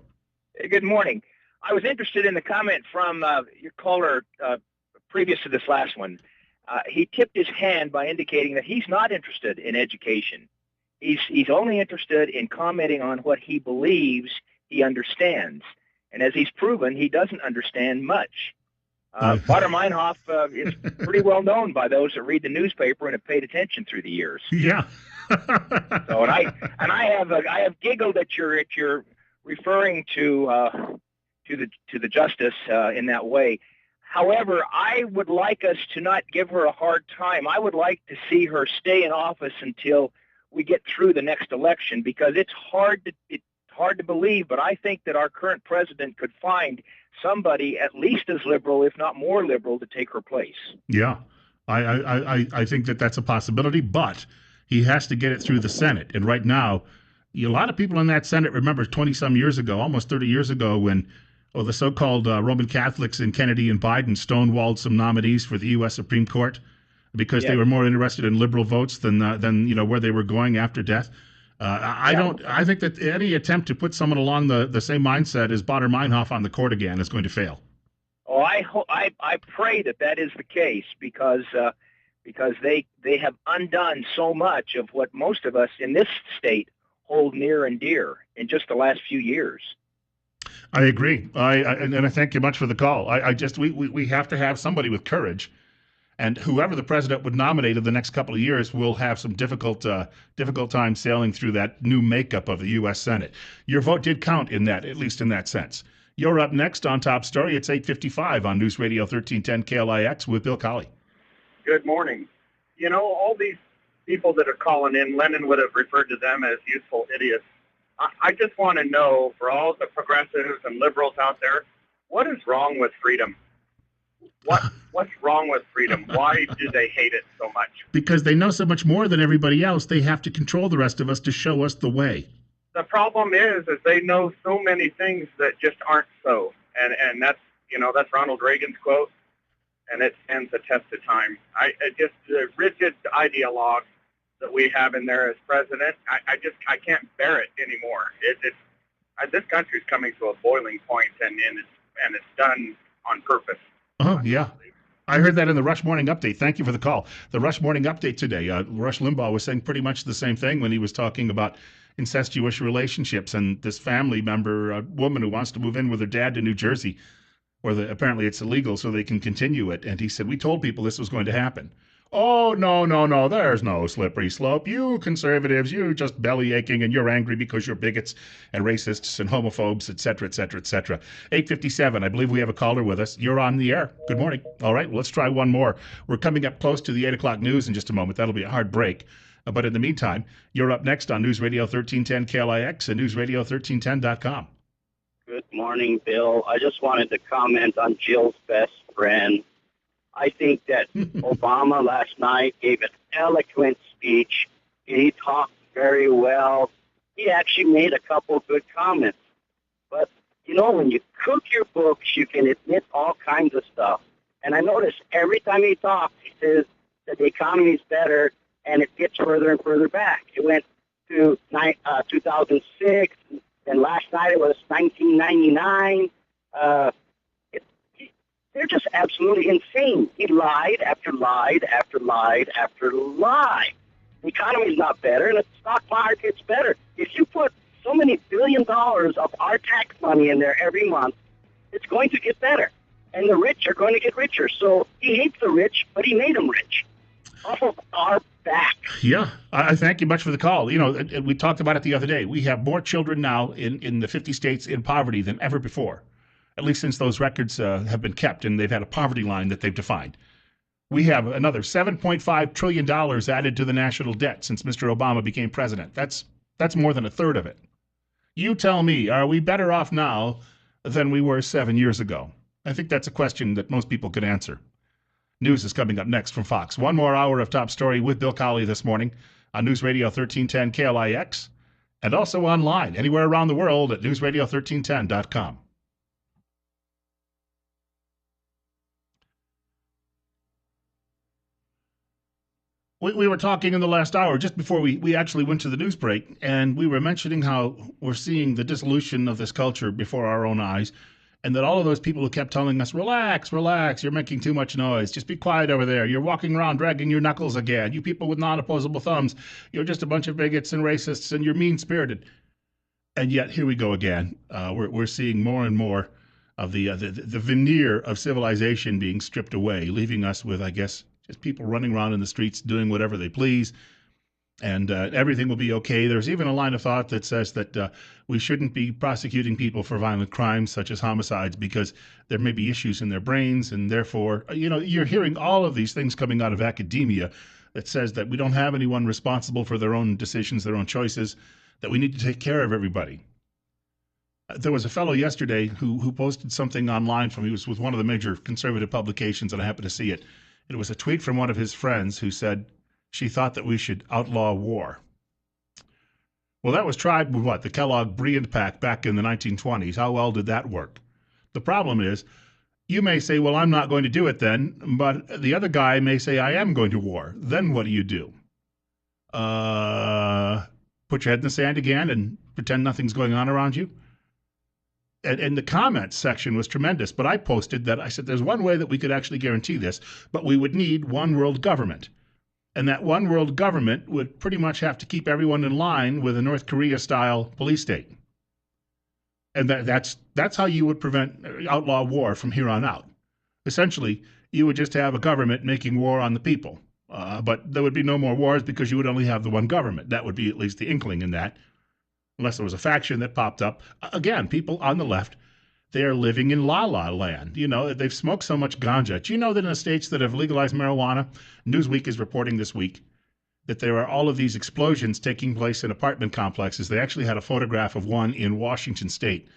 Hey, good morning. I was interested in the comment from your caller previous to this last one. He tipped his hand by indicating that he's not interested in education. He's only interested in commenting on what he believes he understands. And as he's proven, he doesn't understand much. Bader Meinhof is pretty well known by those that read the newspaper and have paid attention through the years. Yeah. So, and I have giggled at your referring to the justice in that way. However, I would like us to not give her a hard time. I would like to see her stay in office until we get through the next election, because it's hard to believe, but I think that our current president could find somebody at least as liberal, if not more liberal, to take her place. Yeah, I think that that's a possibility, but he has to get it through the Senate. And right now, a lot of people in that Senate remember 20-some years ago, almost 30 years ago, when the so-called Roman Catholics in Kennedy and Biden stonewalled some nominees for the U.S. Supreme Court because they were more interested in liberal votes than where they were going after death. I think that any attempt to put someone along the same mindset as Bader Meinhof on the court again is going to fail. Oh, I pray that is the case, because they have undone so much of what most of us in this state hold near and dear in just the last few years. I agree. And I thank you much for the call. We have to have somebody with courage. And whoever the president would nominate in the next couple of years will have some difficult time sailing through that new makeup of the U.S. Senate. Your vote did count in that, at least in that sense. You're up next on Top Story. It's 8:55 on News Radio 1310 KLIX with Bill Colley. Good morning. You know, all these people that are calling in, Lennon would have referred to them as useful idiots. I just want to know, for all the progressives and liberals out there, what is wrong with freedom? What's wrong with freedom? Why do they hate it so much? Because they know so much more than everybody else. They have to control the rest of us to show us the way. The problem is they know so many things that just aren't so. And that's, that's Ronald Reagan's quote, and it stands the test of time. Just the rigid ideologue that we have in there as president, I can't bear it anymore. This country's coming to a boiling point, and it's done on purpose. Oh, yeah. I heard that in the Rush Morning Update. Thank you for the call. The Rush Morning Update today, Rush Limbaugh was saying pretty much the same thing when he was talking about incestuous relationships and this family member, a woman who wants to move in with her dad to New Jersey, where apparently it's illegal so they can continue it. And he said, we told people this was going to happen. Oh, no, there's no slippery slope. You conservatives, you just belly aching, and you're angry because you're bigots and racists and homophobes, et cetera, et cetera, et cetera. 8:57, I believe we have a caller with us. You're on the air. Good morning. All right, let's try one more. We're coming up close to the 8 o'clock news in just a moment. That'll be a hard break. But in the meantime, you're up next on News Radio 1310 KLIX and newsradio1310.com. Good morning, Bill. I just wanted to comment on Jill's best friend. I think that Obama last night gave an eloquent speech. He talked very well. He actually made a couple good comments. But, when you cook your books, you can admit all kinds of stuff. And I noticed every time he talks, he says that the economy is better, and it gets further and further back. It went to 2006, and last night it was 1999. They're just absolutely insane. He lied after lied after lied after lie. The economy's not better, and the stock market's better. If you put so many $1 billion of our tax money in there every month, it's going to get better. And the rich are going to get richer. So he hates the rich, but he made them rich. Off of our back. Yeah, I thank you much for the call. We talked about it the other day. We have more children now in the 50 states in poverty than ever before, at least since those records have been kept and they've had a poverty line that they've defined. We have another $7.5 trillion added to the national debt since Mr. Obama became president. That's more than a third of it. You tell me, are we better off now than we were 7 years ago? I think that's a question that most people could answer. News is coming up next from Fox. One more hour of Top Story with Bill Colley this morning on News Radio 1310 KLIX and also online anywhere around the world at newsradio1310.com. We were talking in the last hour, just before we actually went to the news break, and we were mentioning how we're seeing the dissolution of this culture before our own eyes, and that all of those people who kept telling us, relax, you're making too much noise, just be quiet over there, you're walking around dragging your knuckles again, you people with non-opposable thumbs, you're just a bunch of bigots and racists, and you're mean-spirited. And yet, here we go again. We're seeing more and more of the veneer of civilization being stripped away, leaving us with, I guess, just people running around in the streets doing whatever they please, and everything will be okay. There's even a line of thought that says that we shouldn't be prosecuting people for violent crimes such as homicides because there may be issues in their brains, and therefore, you're hearing all of these things coming out of academia that says that we don't have anyone responsible for their own decisions, their own choices, that we need to take care of everybody. There was a fellow yesterday who posted something online he was with one of the major conservative publications, and I happened to see it. It was a tweet from one of his friends who said she thought that we should outlaw war. Well, that was tried with the Kellogg Brilliant Pack back in the 1920s. How well did that work? The problem is, you may say, well, I'm not going to do it then, but the other guy may say, I am going to war. Then what do? Put your head in the sand again and pretend nothing's going on around you? And the comments section was tremendous, but I posted that I said there's one way that we could actually guarantee this, but we would need one world government. And that one world government would pretty much have to keep everyone in line with a North Korea-style police state. And that's how you would outlaw war from here on out. Essentially, you would just have a government making war on the people. But there would be no more wars because you would only have the one government. That would be at least the inkling in that. Unless there was a faction that popped up. Again, people on the left, they are living in la-la land. You know, they've smoked so much ganja. Do you know that in the states that have legalized marijuana, Newsweek is reporting this week that there are all of these explosions taking place in apartment complexes. They actually had a photograph of one in Washington State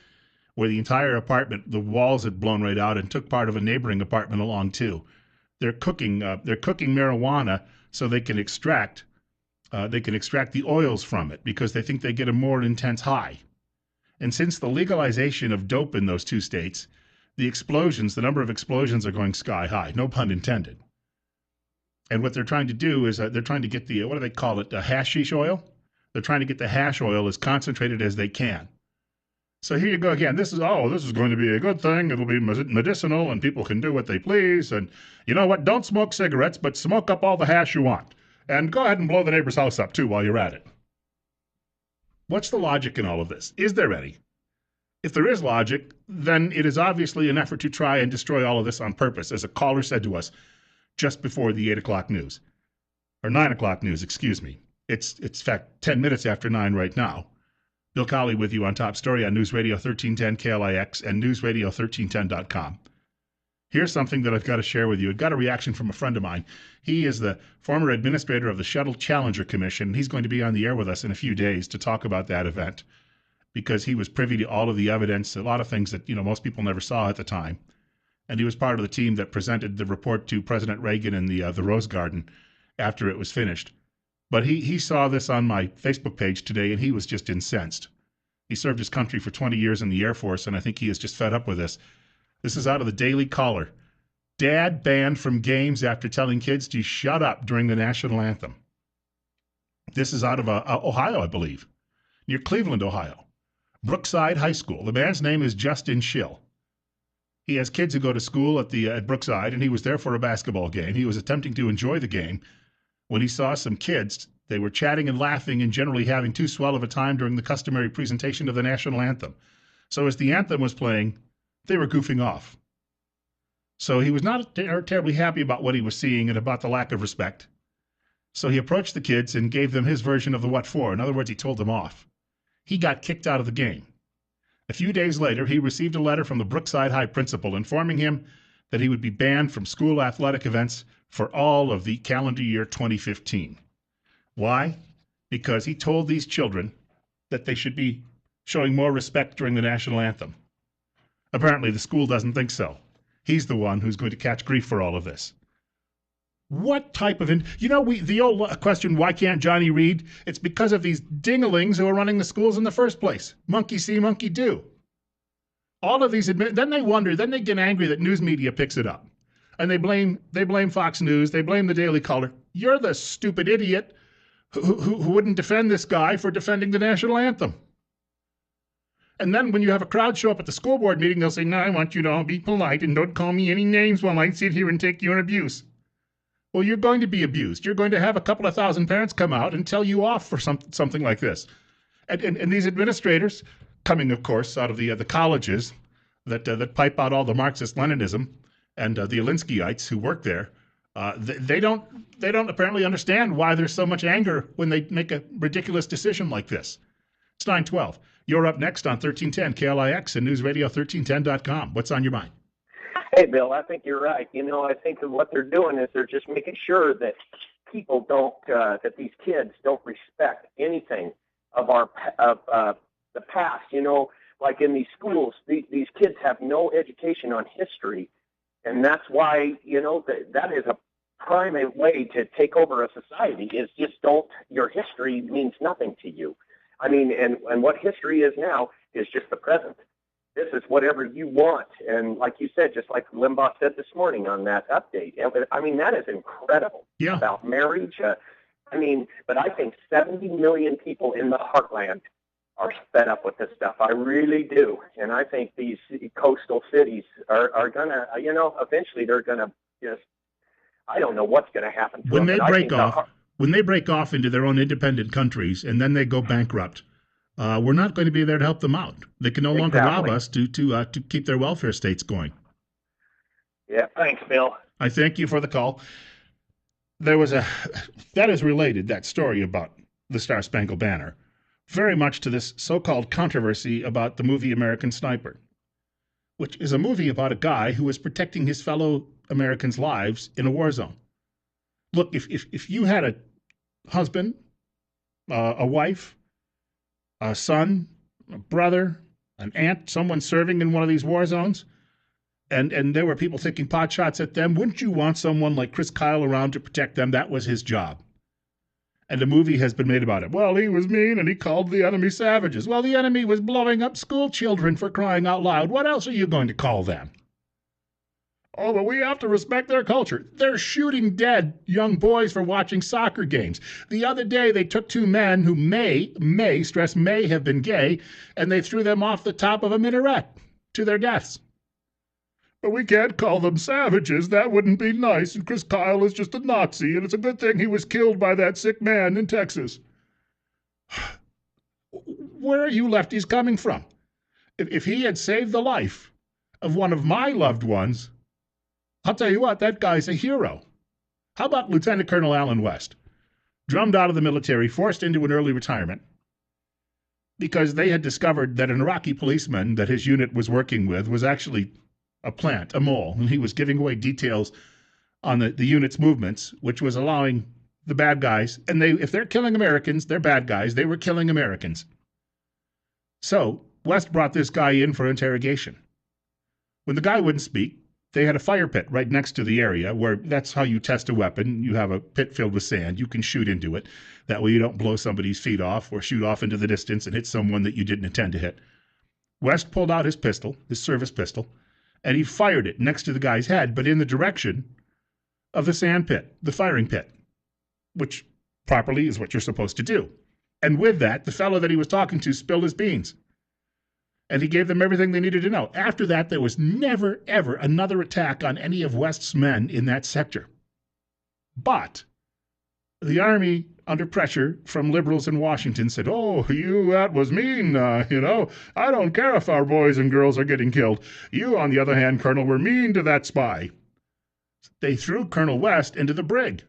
where the entire apartment, the walls had blown right out and took part of a neighboring apartment along too. They're cooking marijuana so they can extract the oils from it because they think they get a more intense high. And since the legalization of dope in those two states, the number of explosions are going sky high, no pun intended. And what they're trying to do is they're trying to get the, what do they call it, hashish oil? They're trying to get the hash oil as concentrated as they can. So here you go again. This is going to be a good thing. It'll be medicinal and people can do what they please. And you know what? Don't smoke cigarettes, but smoke up all the hash you want. And go ahead and blow the neighbor's house up too while you're at it. What's the logic in all of this? Is there any? If there is logic, then it is obviously an effort to try and destroy all of this on purpose, as a caller said to us just before the 8 o'clock news. Or 9 o'clock news, excuse me. It's in fact 10 minutes after 9 right now. Bill Colley with you on Top Story on News Radio 1310 KLIX and newsradio1310.com. Here's something that I've got to share with you. I got a reaction from a friend of mine. He is the former administrator of the Shuttle Challenger Commission. He's going to be on the air with us in a few days to talk about that event because he was privy to all of the evidence, a lot of things that most people never saw at the time. And he was part of the team that presented the report to President Reagan in the Rose Garden after it was finished. But he saw this on my Facebook page today, and he was just incensed. He served his country for 20 years in the Air Force, and I think he is just fed up with this. This is out of the Daily Caller. Dad banned from games after telling kids to shut up during the national anthem. This is out of Ohio, I believe, near Cleveland, Ohio. Brookside High School. The man's name is Justin Schill. He has kids who go to school at Brookside, and he was there for a basketball game. He was attempting to enjoy the game when he saw some kids. They were chatting and laughing and generally having too swell of a time during the customary presentation of the national anthem. So as the anthem was playing, they were goofing off. So he was not terribly happy about what he was seeing and about the lack of respect. So he approached the kids and gave them his version of the what for. In other words, he told them off. He got kicked out of the game. A few days later, he received a letter from the Brookside High principal informing him that he would be banned from school athletic events for all of the calendar year 2015. Why? Because he told these children that they should be showing more respect during the national anthem. Apparently, the school doesn't think so. He's the one who's going to catch grief for all of this. What type of... the old question, why can't Johnny read? It's because of these dinglings who are running the schools in the first place. Monkey see, monkey do. All of these... Then they wonder, then they get angry that news media picks it up. And they blame Fox News, they blame the Daily Caller. You're the stupid idiot who wouldn't defend this guy for defending the national anthem. And then when you have a crowd show up at the school board meeting, they'll say, no, I want you to all be polite and don't call me any names while I sit here and take you in abuse. Well, you're going to be abused. You're going to have a couple of thousand parents come out and tell you off for something like this. And these administrators, coming, of course, out of the colleges that pipe out all the Marxist-Leninism and the Alinskyites who work there, they don't apparently understand why there's so much anger when they make a ridiculous decision like this. It's 9:12. You're up next on 1310 KLIX and newsradio1310.com. What's on your mind? Hey, Bill, I think you're right. I think that what they're doing is they're just making sure that people don't, that these kids don't respect anything of the past. Like in these schools, these kids have no education on history, and that's why, that is a prime way to take over a society is just your history means nothing to you. I mean, and what history is now is just the present. This is whatever you want. And like you said, just like Limbaugh said this morning on that update, I mean, that is incredible. Yeah. About marriage. But I think 70 million people in the heartland are fed up with this stuff. I really do. And I think these coastal cities are going to, eventually they're going to just, I don't know what's going to happen to them. When they break off into their own independent countries and then they go bankrupt, we're not going to be there to help them out. They can no longer rob us to keep their welfare states going. Yeah, thanks, Bill. I thank you for the call. That is related, that story about the Star Spangled Banner, very much to this so-called controversy about the movie American Sniper. which is a movie about a guy who was protecting his fellow Americans' lives in a war zone. Look, if you had a husband, a wife, a son, a brother, an aunt, someone serving in one of these war zones, and there were people taking pot shots at them, wouldn't you want someone like Chris Kyle around to protect them? That was his job. And a movie has been made about it. Well, he was mean and he called the enemy savages. Well, the enemy was blowing up school children, for crying out loud. What else are you going to call them? Oh, but we have to respect their culture. They're shooting dead young boys for watching soccer games. The other day, they took two men who may have been gay, and they threw them off the top of a minaret to their deaths. But we can't call them savages. That wouldn't be nice. And Chris Kyle is just a Nazi, and it's a good thing he was killed by that sick man in Texas. Where are you lefties coming from? If he had saved the life of one of my loved ones, I'll tell you what, that guy's a hero. How about Lieutenant Colonel Allen West? Drummed out of the military, forced into an early retirement, because they had discovered that an Iraqi policeman that his unit was working with was actually a plant, a mole, and he was giving away details on the unit's movements, which was allowing the bad guys, and if they're killing Americans, they're bad guys. They were killing Americans. So West brought this guy in for interrogation. When the guy wouldn't speak, they had a fire pit right next to the area where that's how you test a weapon. You have a pit filled with sand. You can shoot into it. That way you don't blow somebody's feet off or shoot off into the distance and hit someone that you didn't intend to hit. West pulled out his pistol, his service pistol, and he fired it next to the guy's head, but in the direction of the sand pit, the firing pit, which properly is what you're supposed to do. And with that, the fellow that he was talking to spilled his beans. And he gave them everything they needed to know. After that, there was never, ever another attack on any of West's men in that sector. But the Army, under pressure from liberals in Washington, said, oh, that was mean, I don't care if our boys and girls are getting killed. You, on the other hand, Colonel, were mean to that spy. They threw Colonel West into the brig.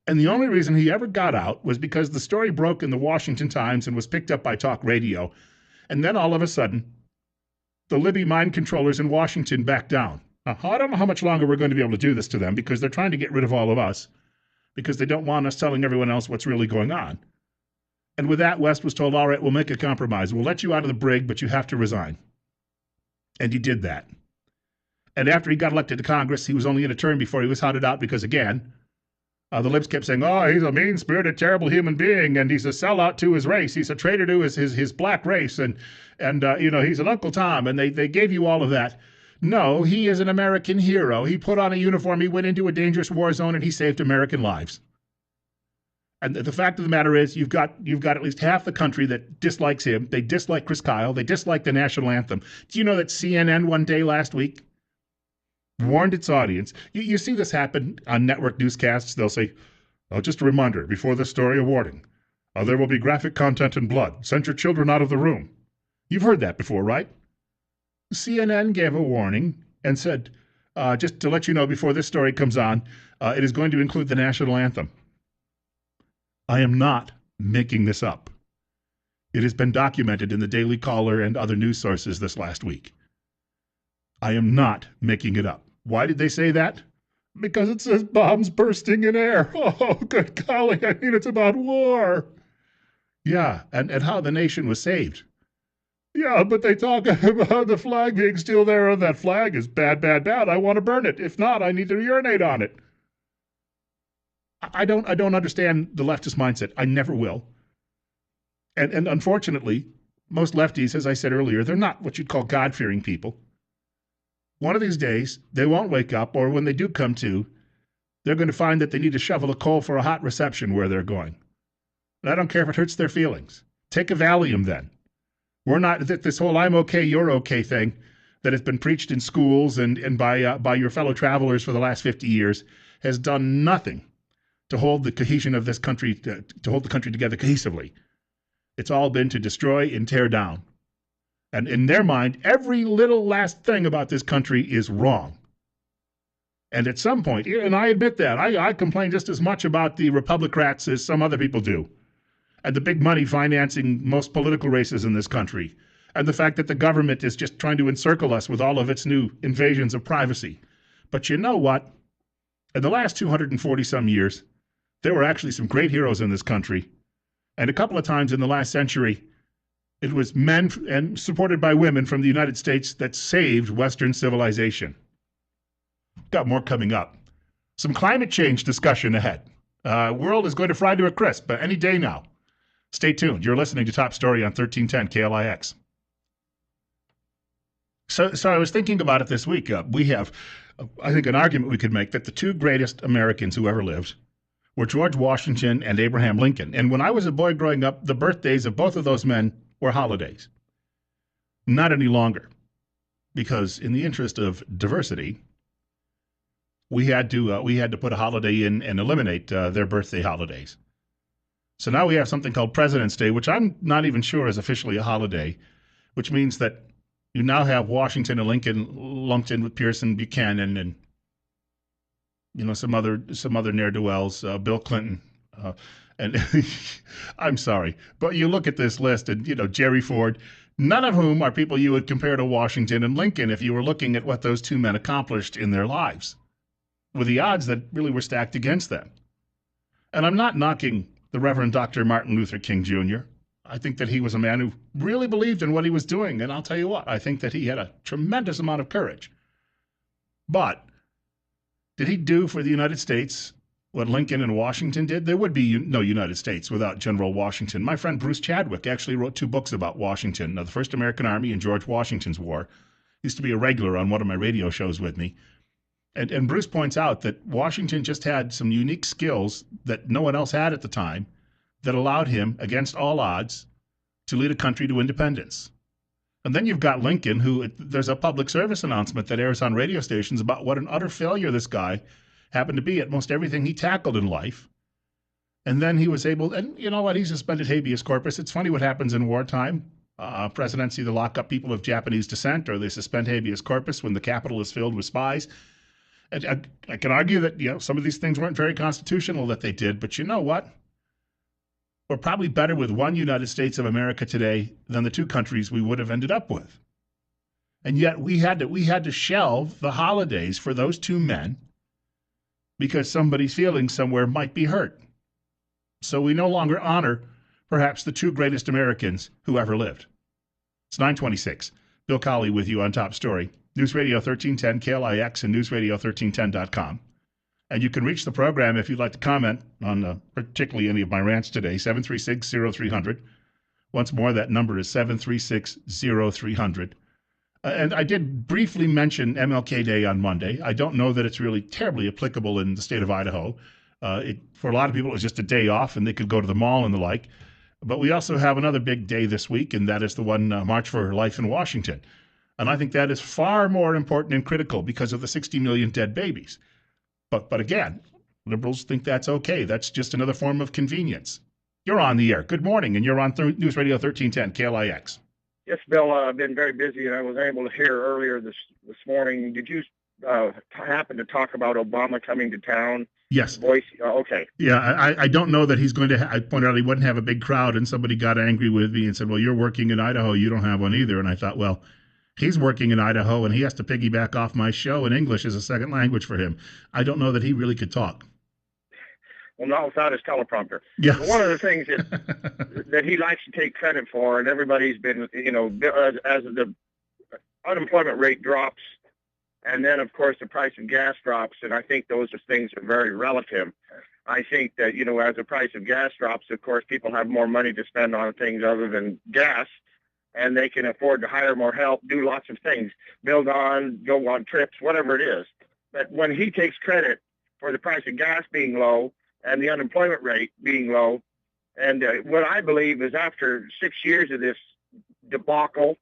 And the only reason he ever got out was because the story broke in the Washington Times and was picked up by talk radio. And then all of a sudden, the Libby mind controllers in Washington backed down. Now, I don't know how much longer we're going to be able to do this to them because they're trying to get rid of all of us because they don't want us telling everyone else what's really going on. And with that, West was told, all right, we'll make a compromise. We'll let you out of the brig, but you have to resign. And he did that. And after he got elected to Congress, he was only in a term before he was hunted out because, again, the libs kept saying, oh, he's a mean-spirited, terrible human being, and he's a sellout to his race. He's a traitor to his black race, and he's an Uncle Tom, and they gave you all of that. No, he is an American hero. He put on a uniform, he went into a dangerous war zone, and he saved American lives. And the fact of the matter is, you've got at least half the country that dislikes him. They dislike Chris Kyle. They dislike the national anthem. Do you know that CNN one day last week warned its audience? You see this happen on network newscasts. They'll say, oh, just a reminder, before this story, a warning. There will be graphic content and blood. Send your children out of the room. You've heard that before, right? CNN gave a warning and said, just to let you know before this story comes on, it is going to include the national anthem. I am not making this up. It has been documented in the Daily Caller and other news sources this last week. I am not making it up. Why did they say that? Because it says bombs bursting in air. Oh, good golly, I mean, it's about war. Yeah, and how the nation was saved. Yeah, but they talk about the flag being still there, and that flag is bad, bad, bad. I want to burn it. If not, I need to urinate on it. I don't understand the leftist mindset. I never will. And unfortunately, most lefties, as I said earlier, they're not what you'd call God-fearing people. One of these days, they won't wake up, or when they do come to, they're going to find that they need to shovel a coal for a hot reception where they're going. And I don't care if it hurts their feelings. Take a Valium then. We're not, this whole I'm okay, you're okay thing that has been preached in schools and by your fellow travelers for the last 50 years has done nothing to hold the cohesion of this country, to hold the country together cohesively. It's all been to destroy and tear down. And in their mind, every little last thing about this country is wrong. And at some point, and I admit that, I complain just as much about the Republicrats as some other people do, and the big money financing most political races in this country, and the fact that the government is just trying to encircle us with all of its new invasions of privacy. But you know what? In the last 240 some years, there were actually some great heroes in this country. And a couple of times in the last century, it was men and supported by women from the United States that saved Western civilization. Got more coming up. Some climate change discussion ahead. World is going to fry to a crisp any day now. Stay tuned. You're listening to Top Story on 1310 KLIX. So I was thinking about it this week. We have, I think, an argument we could make that the two greatest Americans who ever lived were George Washington and Abraham Lincoln. And when I was a boy growing up, the birthdays of both of those men were holidays. Not any longer, because in the interest of diversity, we had to put a holiday in and eliminate their birthday holidays. So now we have something called President's Day, which I'm not even sure is officially a holiday, which means that you now have Washington and Lincoln lumped in with Pierce and Buchanan and some other ne'er-do-wells, Bill Clinton, and I'm sorry, but you look at this list and Jerry Ford, none of whom are people you would compare to Washington and Lincoln if you were looking at what those two men accomplished in their lives, with the odds that really were stacked against them. And I'm not knocking the Reverend Dr. Martin Luther King Jr. I think that he was a man who really believed in what he was doing, and I'll tell you what, I think that he had a tremendous amount of courage. But did he do for the United States what Lincoln and Washington did? There would be no United States without General Washington. My friend Bruce Chadwick actually wrote 2 books about Washington, the First American Army and George Washington's War. He used to be a regular on one of my radio shows with me. And Bruce points out that Washington just had some unique skills that no one else had at the time that allowed him, against all odds, to lead a country to independence. And then you've got Lincoln, who there's a public service announcement that airs on radio stations about what an utter failure this guy happened to be at most everything he tackled in life. And then he was able, and you know what, he suspended habeas corpus. It's funny what happens in wartime. Presidents either lock up people of Japanese descent or they suspend habeas corpus when the Capitol is filled with spies. And I can argue that some of these things weren't very constitutional that they did, but you know what? We're probably better with one United States of America today than the two countries we would have ended up with. And yet we had to shelve the holidays for those two men because somebody's feelings somewhere might be hurt. So we no longer honor perhaps the two greatest Americans who ever lived. It's 9:26. Bill Colley with you on Top Story. News Radio 1310 KLIX and newsradio1310.com. And you can reach the program if you'd like to comment on particularly any of my rants today, 736-0300. Once more, that number is 736-0300. And I did briefly mention MLK Day on Monday. I don't know that it's really terribly applicable in the state of Idaho. For a lot of people, it was just a day off and they could go to the mall and the like. But we also have another big day this week, and that is the one March for Life in Washington. And I think that is far more important and critical because of the 60 million dead babies. But again, liberals think that's okay. That's just another form of convenience. You're on the air. Good morning, and you're on News Radio 1310 KLIX. Yes, Bill, I've been very busy, and I was able to hear earlier this morning. Did you happen to talk about Obama coming to town? Yes. Voice. Okay. Yeah, I don't know that he's going to. I pointed out he wouldn't have a big crowd, and somebody got angry with me and said, well, you're working in Idaho. You don't have one either. And I thought, well, he's working in Idaho, and he has to piggyback off my show, and English is a second language for him. I don't know that he really could talk. Well, not without his teleprompter. Yeah. One of the things that he likes to take credit for, and everybody's been, as the unemployment rate drops, and then, of course, the price of gas drops, and I think those are things that are very relative. I think that, as the price of gas drops, of course, people have more money to spend on things other than gas, and they can afford to hire more help, do lots of things, go on trips, whatever it is. But when he takes credit for the price of gas being low and the unemployment rate being low, and what I believe is after 6 years of this debacle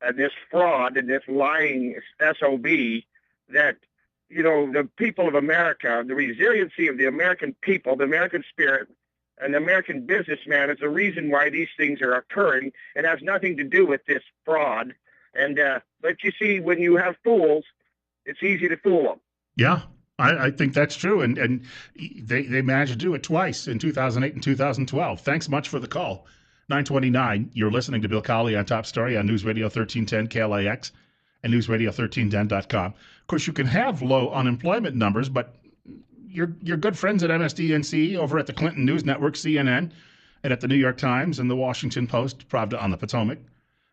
and this fraud and this lying SOB, that, the people of America, the resiliency of the American people, the American spirit, and the American businessman is the reason why these things are occurring. It has nothing to do with this fraud. And but you see, when you have fools, it's easy to fool them. Yeah, I think that's true. And they managed to do it twice in 2008 and 2012. Thanks much for the call. 9:29, you're listening to Bill Colley on Top Story on News Radio 1310 KLIX and newsradio1310.com. Of course, you can have low unemployment numbers, but your good friends at MSDNC over at the Clinton News Network, CNN, and at the New York Times and the Washington Post, Pravda on the Potomac,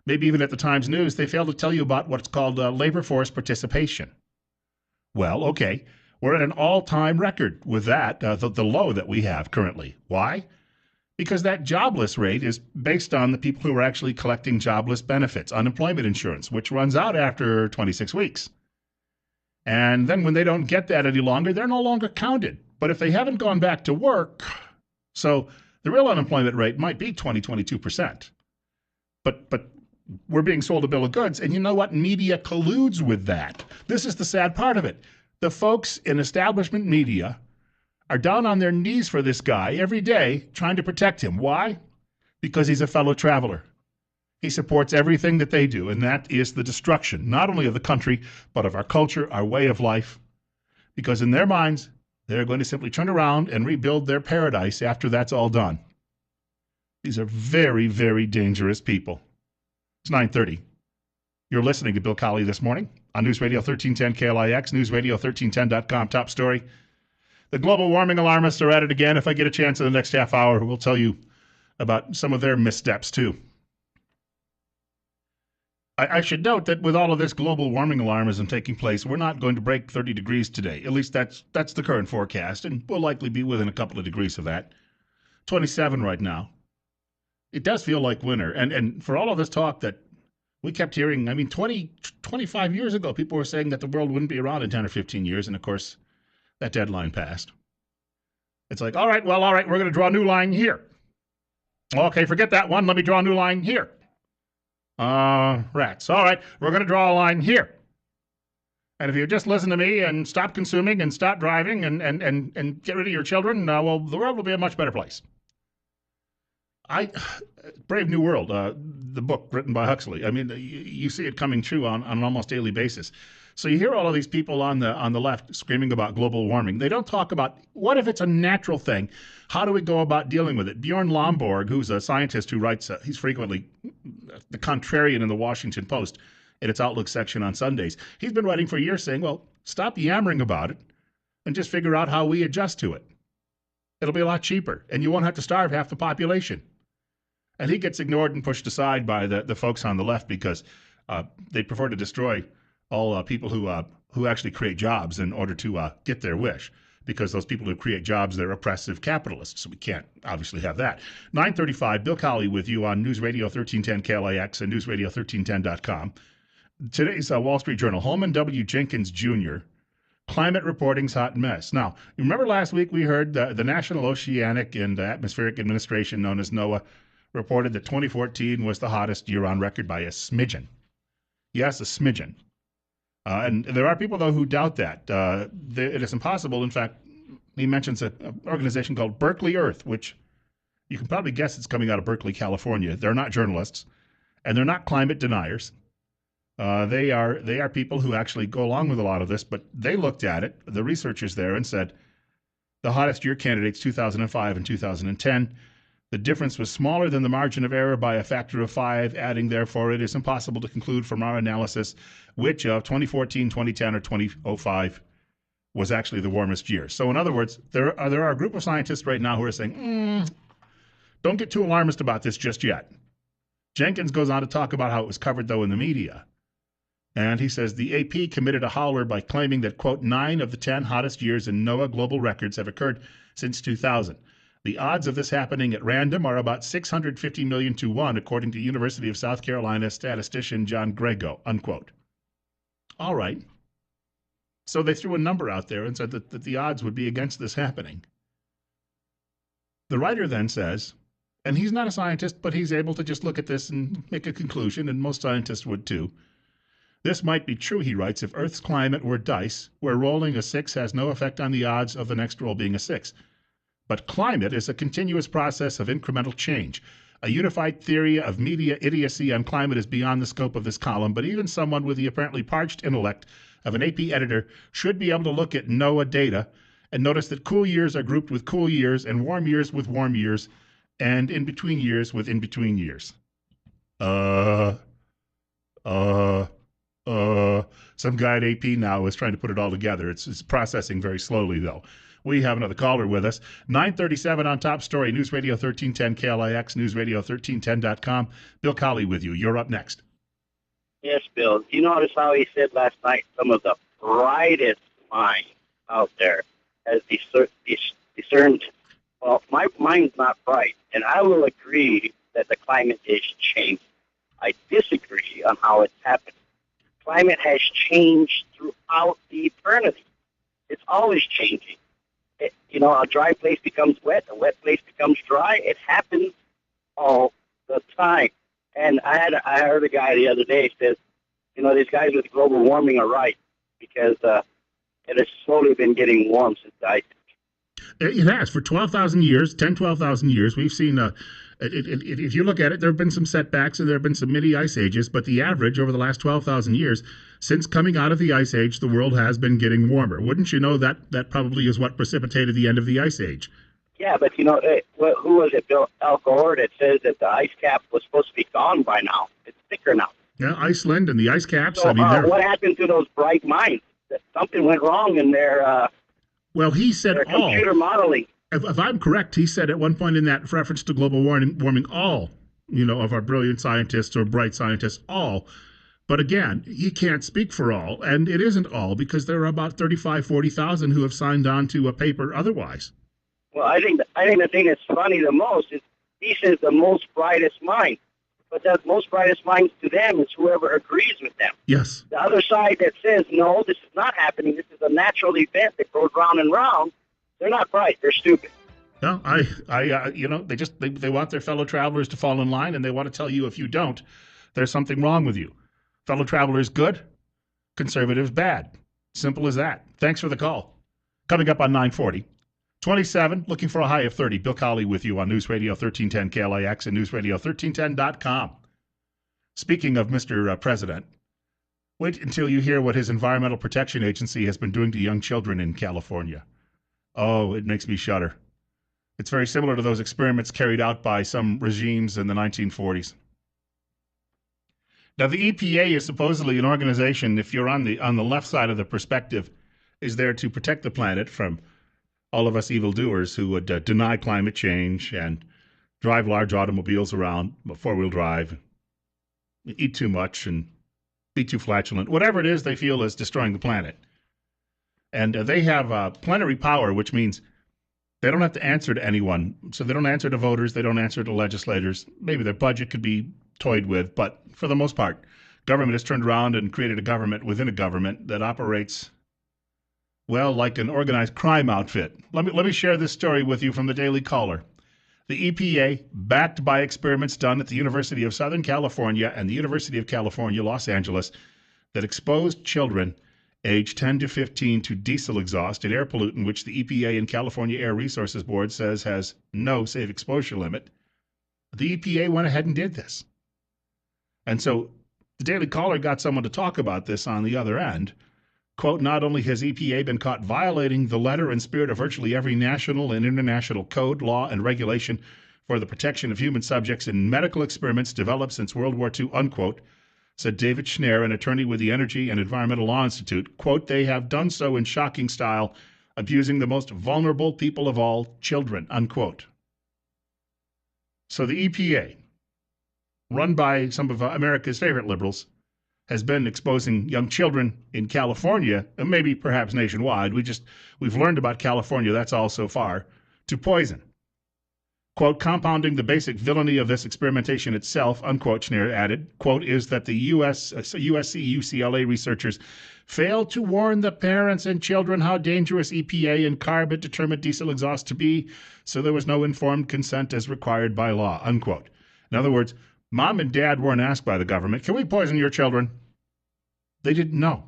maybe even at the Times News, they fail to tell you about what's called labor force participation. Well, okay, we're at an all-time record with that, the low that we have currently. Why? Because that jobless rate is based on the people who are actually collecting jobless benefits, unemployment insurance, which runs out after 26 weeks. And then when they don't get that any longer, they're no longer counted. But if they haven't gone back to work, so the real unemployment rate might be 22%. But we're being sold a bill of goods, and you know what? Media colludes with that. This is the sad part of it. The folks in establishment media are down on their knees for this guy every day trying to protect him. Why? Because he's a fellow traveler. He supports everything that they do, and that is the destruction, not only of the country, but of our culture, our way of life. Because in their minds, they're going to simply turn around and rebuild their paradise after that's all done. These are very, very dangerous people. It's 9:30. You're listening to Bill Colley this morning on News Radio 1310 KLIX, newsradio1310.com. Top story. The global warming alarmists are at it again. If I get a chance in the next half hour, we'll tell you about some of their missteps, too. I should note that with all of this global warming alarmism taking place, we're not going to break 30 degrees today. At least that's the current forecast, and we'll likely be within a couple of degrees of that. 27 right now. It does feel like winter. And for all of this talk that we kept hearing, 25 years ago, people were saying that the world wouldn't be around in 10 or 15 years, and of course, that deadline passed. It's like, all right, we're going to draw a new line here. Okay, forget that one. Let me draw a new line here. Rats. All right, we're going to draw a line here. And if you just listen to me and stop consuming and stop driving and get rid of your children, well, the world will be a much better place. Brave New World, the book written by Huxley. You see it coming true on an almost daily basis. So you hear all of these people on the left screaming about global warming. They don't talk about what if it's a natural thing. How do we go about dealing with it? Bjorn Lomborg, who's a scientist who writes, he's frequently the contrarian in the Washington Post in its Outlook section on Sundays. He's been writing for years saying, well, stop yammering about it and just figure out how we adjust to it. It'll be a lot cheaper, and you won't have to starve half the population. And he gets ignored and pushed aside by the folks on the left because they prefer to destroy all people who actually create jobs in order to get their wish. Because those people who create jobs, they're oppressive capitalists. So we can't obviously have that. 9:35, Bill Colley with you on News Radio 1310 KLIX and newsradio1310.com. Today's Wall Street Journal. Holman W. Jenkins Jr., climate reporting's hot mess. Now, you remember last week we heard the National Oceanic and Atmospheric Administration, known as NOAA, reported that 2014 was the hottest year on record by a smidgen. Yes, a smidgen. And there are people, though, who doubt that. It is impossible. In fact, he mentions an organization called Berkeley Earth, which you can probably guess it's coming out of Berkeley, California. They're not journalists, and they're not climate deniers. They are people who actually go along with a lot of this, but they looked at it, the researchers there, and said the hottest year candidates, 2005 and 2010. The difference was smaller than the margin of error by a factor of 5, adding, therefore, it is impossible to conclude from our analysis which of 2014, 2010, or 2005 was actually the warmest year. So in other words, there are a group of scientists right now who are saying, don't get too alarmist about this just yet. Jenkins goes on to talk about how it was covered, though, in the media. And he says the AP committed a howler by claiming that, quote, 9 of the 10 hottest years in NOAA global records have occurred since 2000. The odds of this happening at random are about 650 million to 1, according to University of South Carolina statistician John Grego, unquote. All right. So they threw a number out there and said that the odds would be against this happening. The writer then says, and he's not a scientist, but he's able to just look at this and make a conclusion, and most scientists would too. This might be true, he writes, if Earth's climate were dice, where rolling a 6 has no effect on the odds of the next roll being a 6. But climate is a continuous process of incremental change. A unified theory of media idiocy on climate is beyond the scope of this column, but even someone with the apparently parched intellect of an AP editor should be able to look at NOAA data and notice that cool years are grouped with cool years and warm years with warm years, and in between years with in between years. Some guy at AP now is trying to put it all together. It's processing very slowly, though. We have another caller with us. 937 on Top Story, News Radio 1310 KLIX, newsradio1310.com. Bill Colley with you. You're up next. Yes, Bill. You notice how he said last night some of the brightest minds out there has discerned. Well, my mind's not bright, and I will agree that the climate is changing. I disagree on how it's happened. Climate has changed throughout the eternity. It's always changing. A dry place becomes wet, a wet place becomes dry. It happens all the time. And I heard a guy the other day says, these guys with global warming are right because it has slowly been getting warm since the ice age. It has. For 12,000 years, 12,000 years, we've seen, if you look at it, there have been some setbacks and there have been some mini ice ages, but the average over the last 12,000 years, since coming out of the ice age, the world has been getting warmer. Wouldn't you know that probably is what precipitated the end of the ice age? Yeah, but who was it, Bill? Al Gore, that says that the ice cap was supposed to be gone by now. It's thicker now. Yeah, Iceland and the ice caps. So, what happened to those bright minds? Something went wrong in their well, he said their computer modeling. If I'm correct, he said at one point in that reference to global warming, all, of our brilliant scientists or bright scientists, all. But again, he can't speak for all, and it isn't all because there are about 40,000 who have signed on to a paper otherwise. Well, I think the thing that's funny the most is he says the most brightest mind. But the most brightest minds to them is whoever agrees with them. Yes. The other side that says, no, this is not happening, this is a natural event that goes round and round, they're not bright, they're stupid. No, they want their fellow travelers to fall in line, and they want to tell you if you don't, there's something wrong with you. Fellow travelers good, conservatives bad. Simple as that. Thanks for the call. Coming up on 940. 27, looking for a high of 30. Bill Colley with you on News Radio 1310 KLIX and newsradio1310.com. Speaking of Mr. President, wait until you hear what his Environmental Protection Agency has been doing to young children in California. Oh, it makes me shudder. It's very similar to those experiments carried out by some regimes in the 1940s. Now, the EPA is supposedly an organization, if you're on the left side of the perspective, is there to protect the planet from all of us evildoers who would deny climate change and drive large automobiles around, four-wheel drive, eat too much and be too flatulent, whatever it is they feel is destroying the planet. And they have plenary power, which means they don't have to answer to anyone. So they don't answer to voters, they don't answer to legislators. Maybe their budget could be toyed with, but for the most part, government has turned around and created a government within a government that operates, well, like an organized crime outfit. Let me share this story with you from the Daily Caller. The EPA, backed by experiments done at the University of Southern California and the University of California, Los Angeles, that exposed children aged 10 to 15 to diesel exhaust, an air pollutant which the EPA and California Air Resources Board says has no safe exposure limit. The EPA went ahead and did this. And so the Daily Caller got someone to talk about this on the other end. Quote, not only has EPA been caught violating the letter and spirit of virtually every national and international code, law, and regulation for the protection of human subjects in medical experiments developed since World War II, unquote, said David Schneer, an attorney with the Energy and Environmental Law Institute. Quote, they have done so in shocking style, abusing the most vulnerable people of all, children, unquote. So the EPA, run by some of America's favorite liberals, has been exposing young children in California, and maybe perhaps nationwide, we've learned about California, that's all so far, to poison. Quote, compounding the basic villainy of this experimentation itself, unquote, Schneer added, quote, is that the USC-UCLA researchers failed to warn the parents and children how dangerous EPA and CARB had determined diesel exhaust to be, so there was no informed consent as required by law, unquote. In other words, Mom and Dad weren't asked by the government, can we poison your children? They didn't know.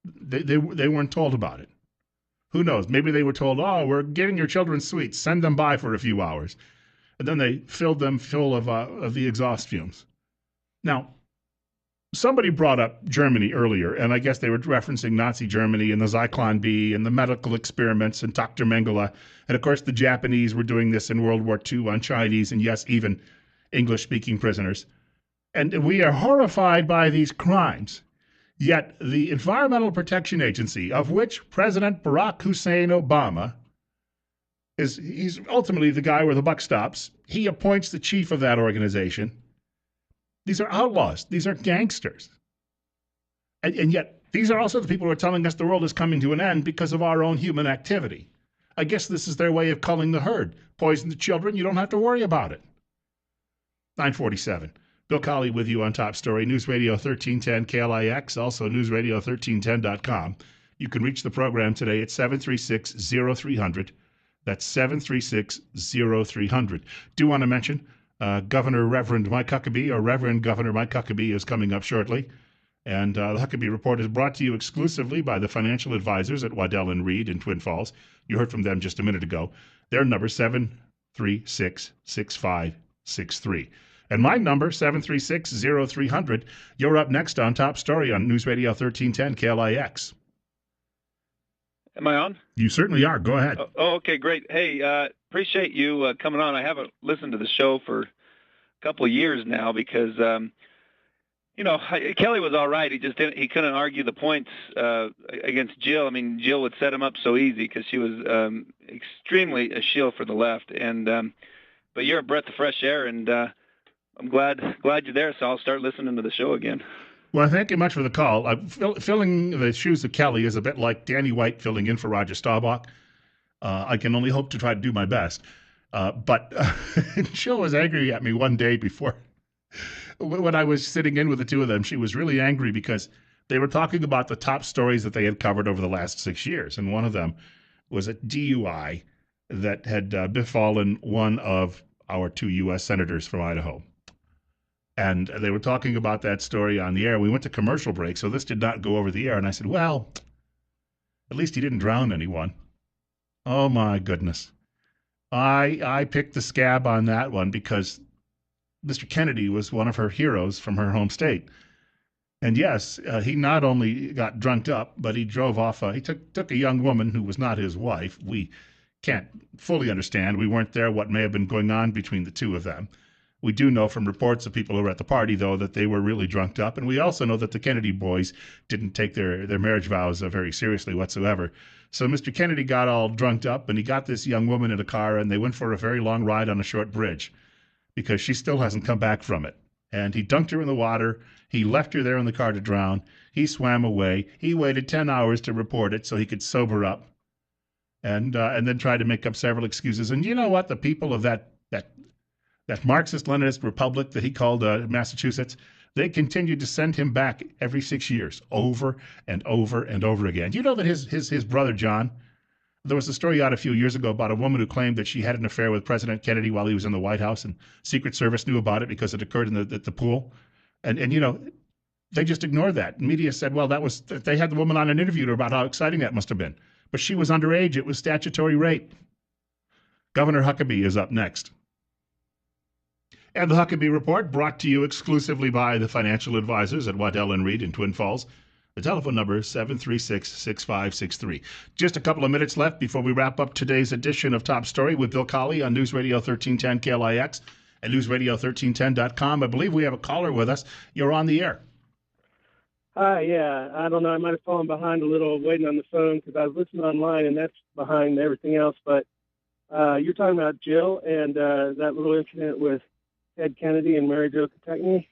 They weren't told about it. Who knows? Maybe they were told, oh, we're getting your children sweets. Send them by for a few hours. And then they filled them full of the exhaust fumes. Now, Somebody brought up Germany earlier, and I guess they were referencing Nazi Germany and the Zyklon B and the medical experiments and Dr. Mengele. And of course, the Japanese were doing this in World War II on Chinese and, yes, even English-speaking prisoners. And we are horrified by these crimes. Yet the Environmental Protection Agency, of which President Barack Hussein Obama he's ultimately the guy where the buck stops. He appoints the chief of that organization. These are outlaws. These are gangsters. And yet, these are also the people who are telling us the world is coming to an end because of our own human activity. I guess this is their way of culling the herd. Poison the children, you don't have to worry about it. 947. Bill Colley with you on Top Story. News Radio 1310 KLIX, also newsradio1310.com. You can reach the program today at 736-0300. That's 736-0300. Do want to mention Governor Reverend Mike Huckabee, or Reverend Governor Mike Huckabee, is coming up shortly. And the Huckabee Report is brought to you exclusively by the financial advisors at Waddell & Reed in Twin Falls. You heard from them just a minute ago. Their number, 736-6563. And my number, 736-0300. You're up next on Top Story on News Radio 1310 KLIX. Am I on? You certainly are. Go ahead. Oh, okay, great. Hey, appreciate you coming on. I haven't listened to the show for a couple of years now because, Kelly was all right. He couldn't argue the points against Jill. I mean, Jill would set him up so easy because she was extremely a shield for the left. And but you're a breath of fresh air, and I'm glad you're there. So I'll start listening to the show again. Well, thank you much for the call. Filling the shoes of Kelly is a bit like Danny White filling in for Roger Staubach. I can only hope to try to do my best. But Jill was angry at me one day before, when I was sitting in with the two of them. She was really angry because they were talking about the top stories that they had covered over the last 6 years. And one of them was a DUI that had befallen one of our two U.S. senators from Idaho. And they were talking about that story on the air. We went to commercial break, so this did not go over the air. And I said, well, at least he didn't drown anyone. Oh, my goodness. I picked the scab on that one because Mr. Kennedy was one of her heroes from her home state. And yes, he not only got drunked up, but he drove off. He took a young woman who was not his wife. We can't fully understand. We weren't there what may have been going on between the two of them. We do know from reports of people who were at the party, though, that they were really drunked up. And we also know that the Kennedy boys didn't take their marriage vows very seriously whatsoever. So Mr. Kennedy got all drunked up, and he got this young woman in a car, and they went for a very long ride on a short bridge because she still hasn't come back from it. And he dunked her in the water. He left her there in the car to drown. He swam away. He waited 10 hours to report it so he could sober up and then try to make up several excuses. And you know what? The people of that Marxist-Leninist republic that he called Massachusetts, they continued to send him back every 6 years, over and over and over again. Do you know that his brother John, there was a story out a few years ago about a woman who claimed that she had an affair with President Kennedy while he was in the White House, and Secret Service knew about it because it occurred in the pool. And they just ignored that. Media said, well, they had the woman on and interviewed her about how exciting that must have been. But she was underage. It was statutory rape. Governor Huckabee is up next. And the Huckabee Report brought to you exclusively by the financial advisors at Waddell & Reed in Twin Falls. The telephone number is 736-6563. Just a couple of minutes left before we wrap up today's edition of Top Story with Bill Colley on News Radio 1310 KLIX and newsradio1310.com. I believe we have a caller with us. You're on the air. Hi, yeah. I don't know. I might have fallen behind a little waiting on the phone because I was listening online, and that's behind everything else. But you're talking about Jill and that little incident with Ted Kennedy and Mary Jo Catechny.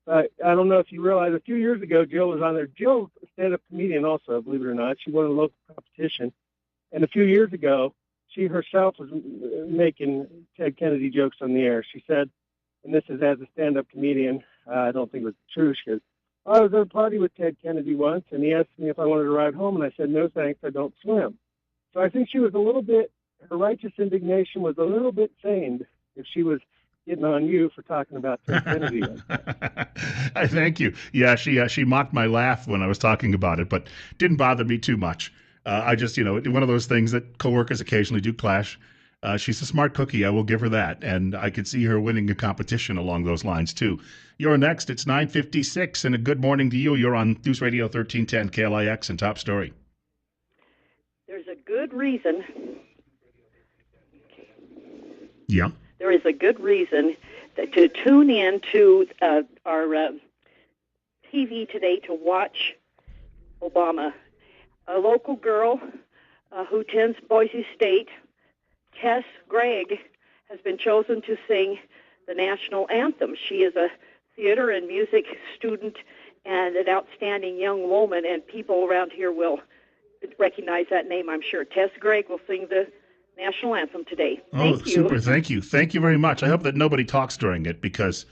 I don't know if you realize, a few years ago, Jill was on there. Jill's a stand-up comedian also, believe it or not. She won a local competition. And a few years ago, she herself was making Ted Kennedy jokes on the air. She said, and this is as a stand-up comedian, I don't think it was true, she goes, I was at a party with Ted Kennedy once, and he asked me if I wanted to ride home, and I said, no, thanks, I don't swim. So I think she was a little bit, her righteous indignation was a little bit feigned if she was getting on you for talking about Ted Kennedy. I thank you. Yeah, she mocked my laugh when I was talking about it, but didn't bother me too much. I just, one of those things that coworkers occasionally do clash. She's a smart cookie, I will give her that, and I could see her winning a competition along those lines, too. You're next. It's 9:56, and a good morning to you. You're on News Radio 1310 KLIX and Top Story. There's a good reason. Yeah. There is a good reason to tune in to our TV today to watch Obama. A local girl who attends Boise State, Tess Gregg, has been chosen to sing the national anthem. She is a theater and music student and an outstanding young woman, and people around here will recognize that name, I'm sure. Tess Gregg will sing the national anthem today. Thank you. Super. Thank you. Thank you very much. I hope that nobody talks during it, because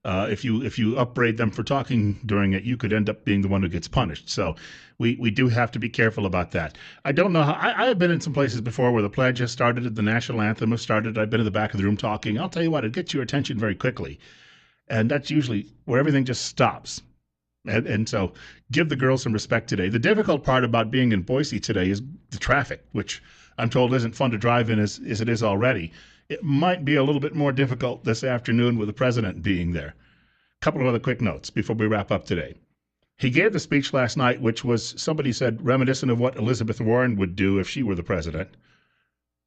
if you upbraid them for talking during it, you could end up being the one who gets punished. So we do have to be careful about that. I don't know how. I have been in some places before where the pledge has started, the national anthem has started. I've been in the back of the room talking. I'll tell you what, it gets your attention very quickly. And that's usually where everything just stops. And so give the girls some respect today. The difficult part about being in Boise today is the traffic, which I'm told isn't fun to drive in as it is already. It might be a little bit more difficult this afternoon with the president being there. A couple of other quick notes before we wrap up today. He gave the speech last night, which was, somebody said, reminiscent of what Elizabeth Warren would do if she were the president.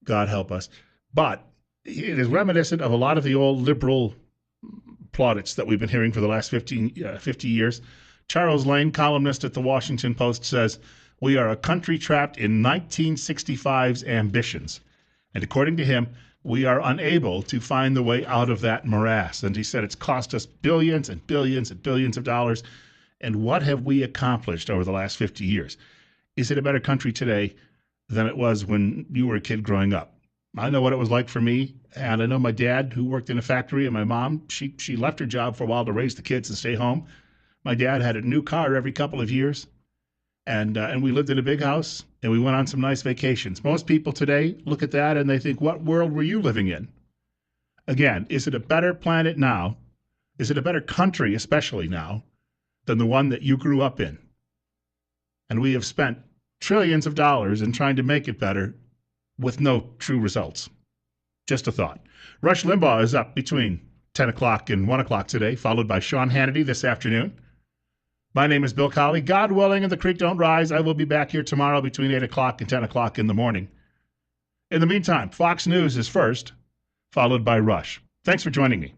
God help us. But it is reminiscent of a lot of the old liberal plaudits that we've been hearing for the last 50 years. Charles Lane, columnist at the Washington Post, says, "We are a country trapped in 1965's ambitions." And according to him, we are unable to find the way out of that morass. And he said it's cost us billions and billions and billions of dollars. And what have we accomplished over the last 50 years? Is it a better country today than it was when you were a kid growing up? I know what it was like for me, and I know my dad, who worked in a factory, and my mom, she left her job for a while to raise the kids and stay home. My dad had a new car every couple of years, and we lived in a big house, and we went on some nice vacations. Most people today look at that and they think, what world were you living in? Again, is it a better planet now? Is it a better country, especially now, than the one that you grew up in? And we have spent trillions of dollars in trying to make it better with no true results. Just a thought. Rush Limbaugh is up between 10 o'clock and 1 o'clock today, followed by Sean Hannity this afternoon. My name is Bill Colley. God willing and the creek don't rise, I will be back here tomorrow between 8 o'clock and 10 o'clock in the morning. In the meantime, Fox News is first, followed by Rush. Thanks for joining me.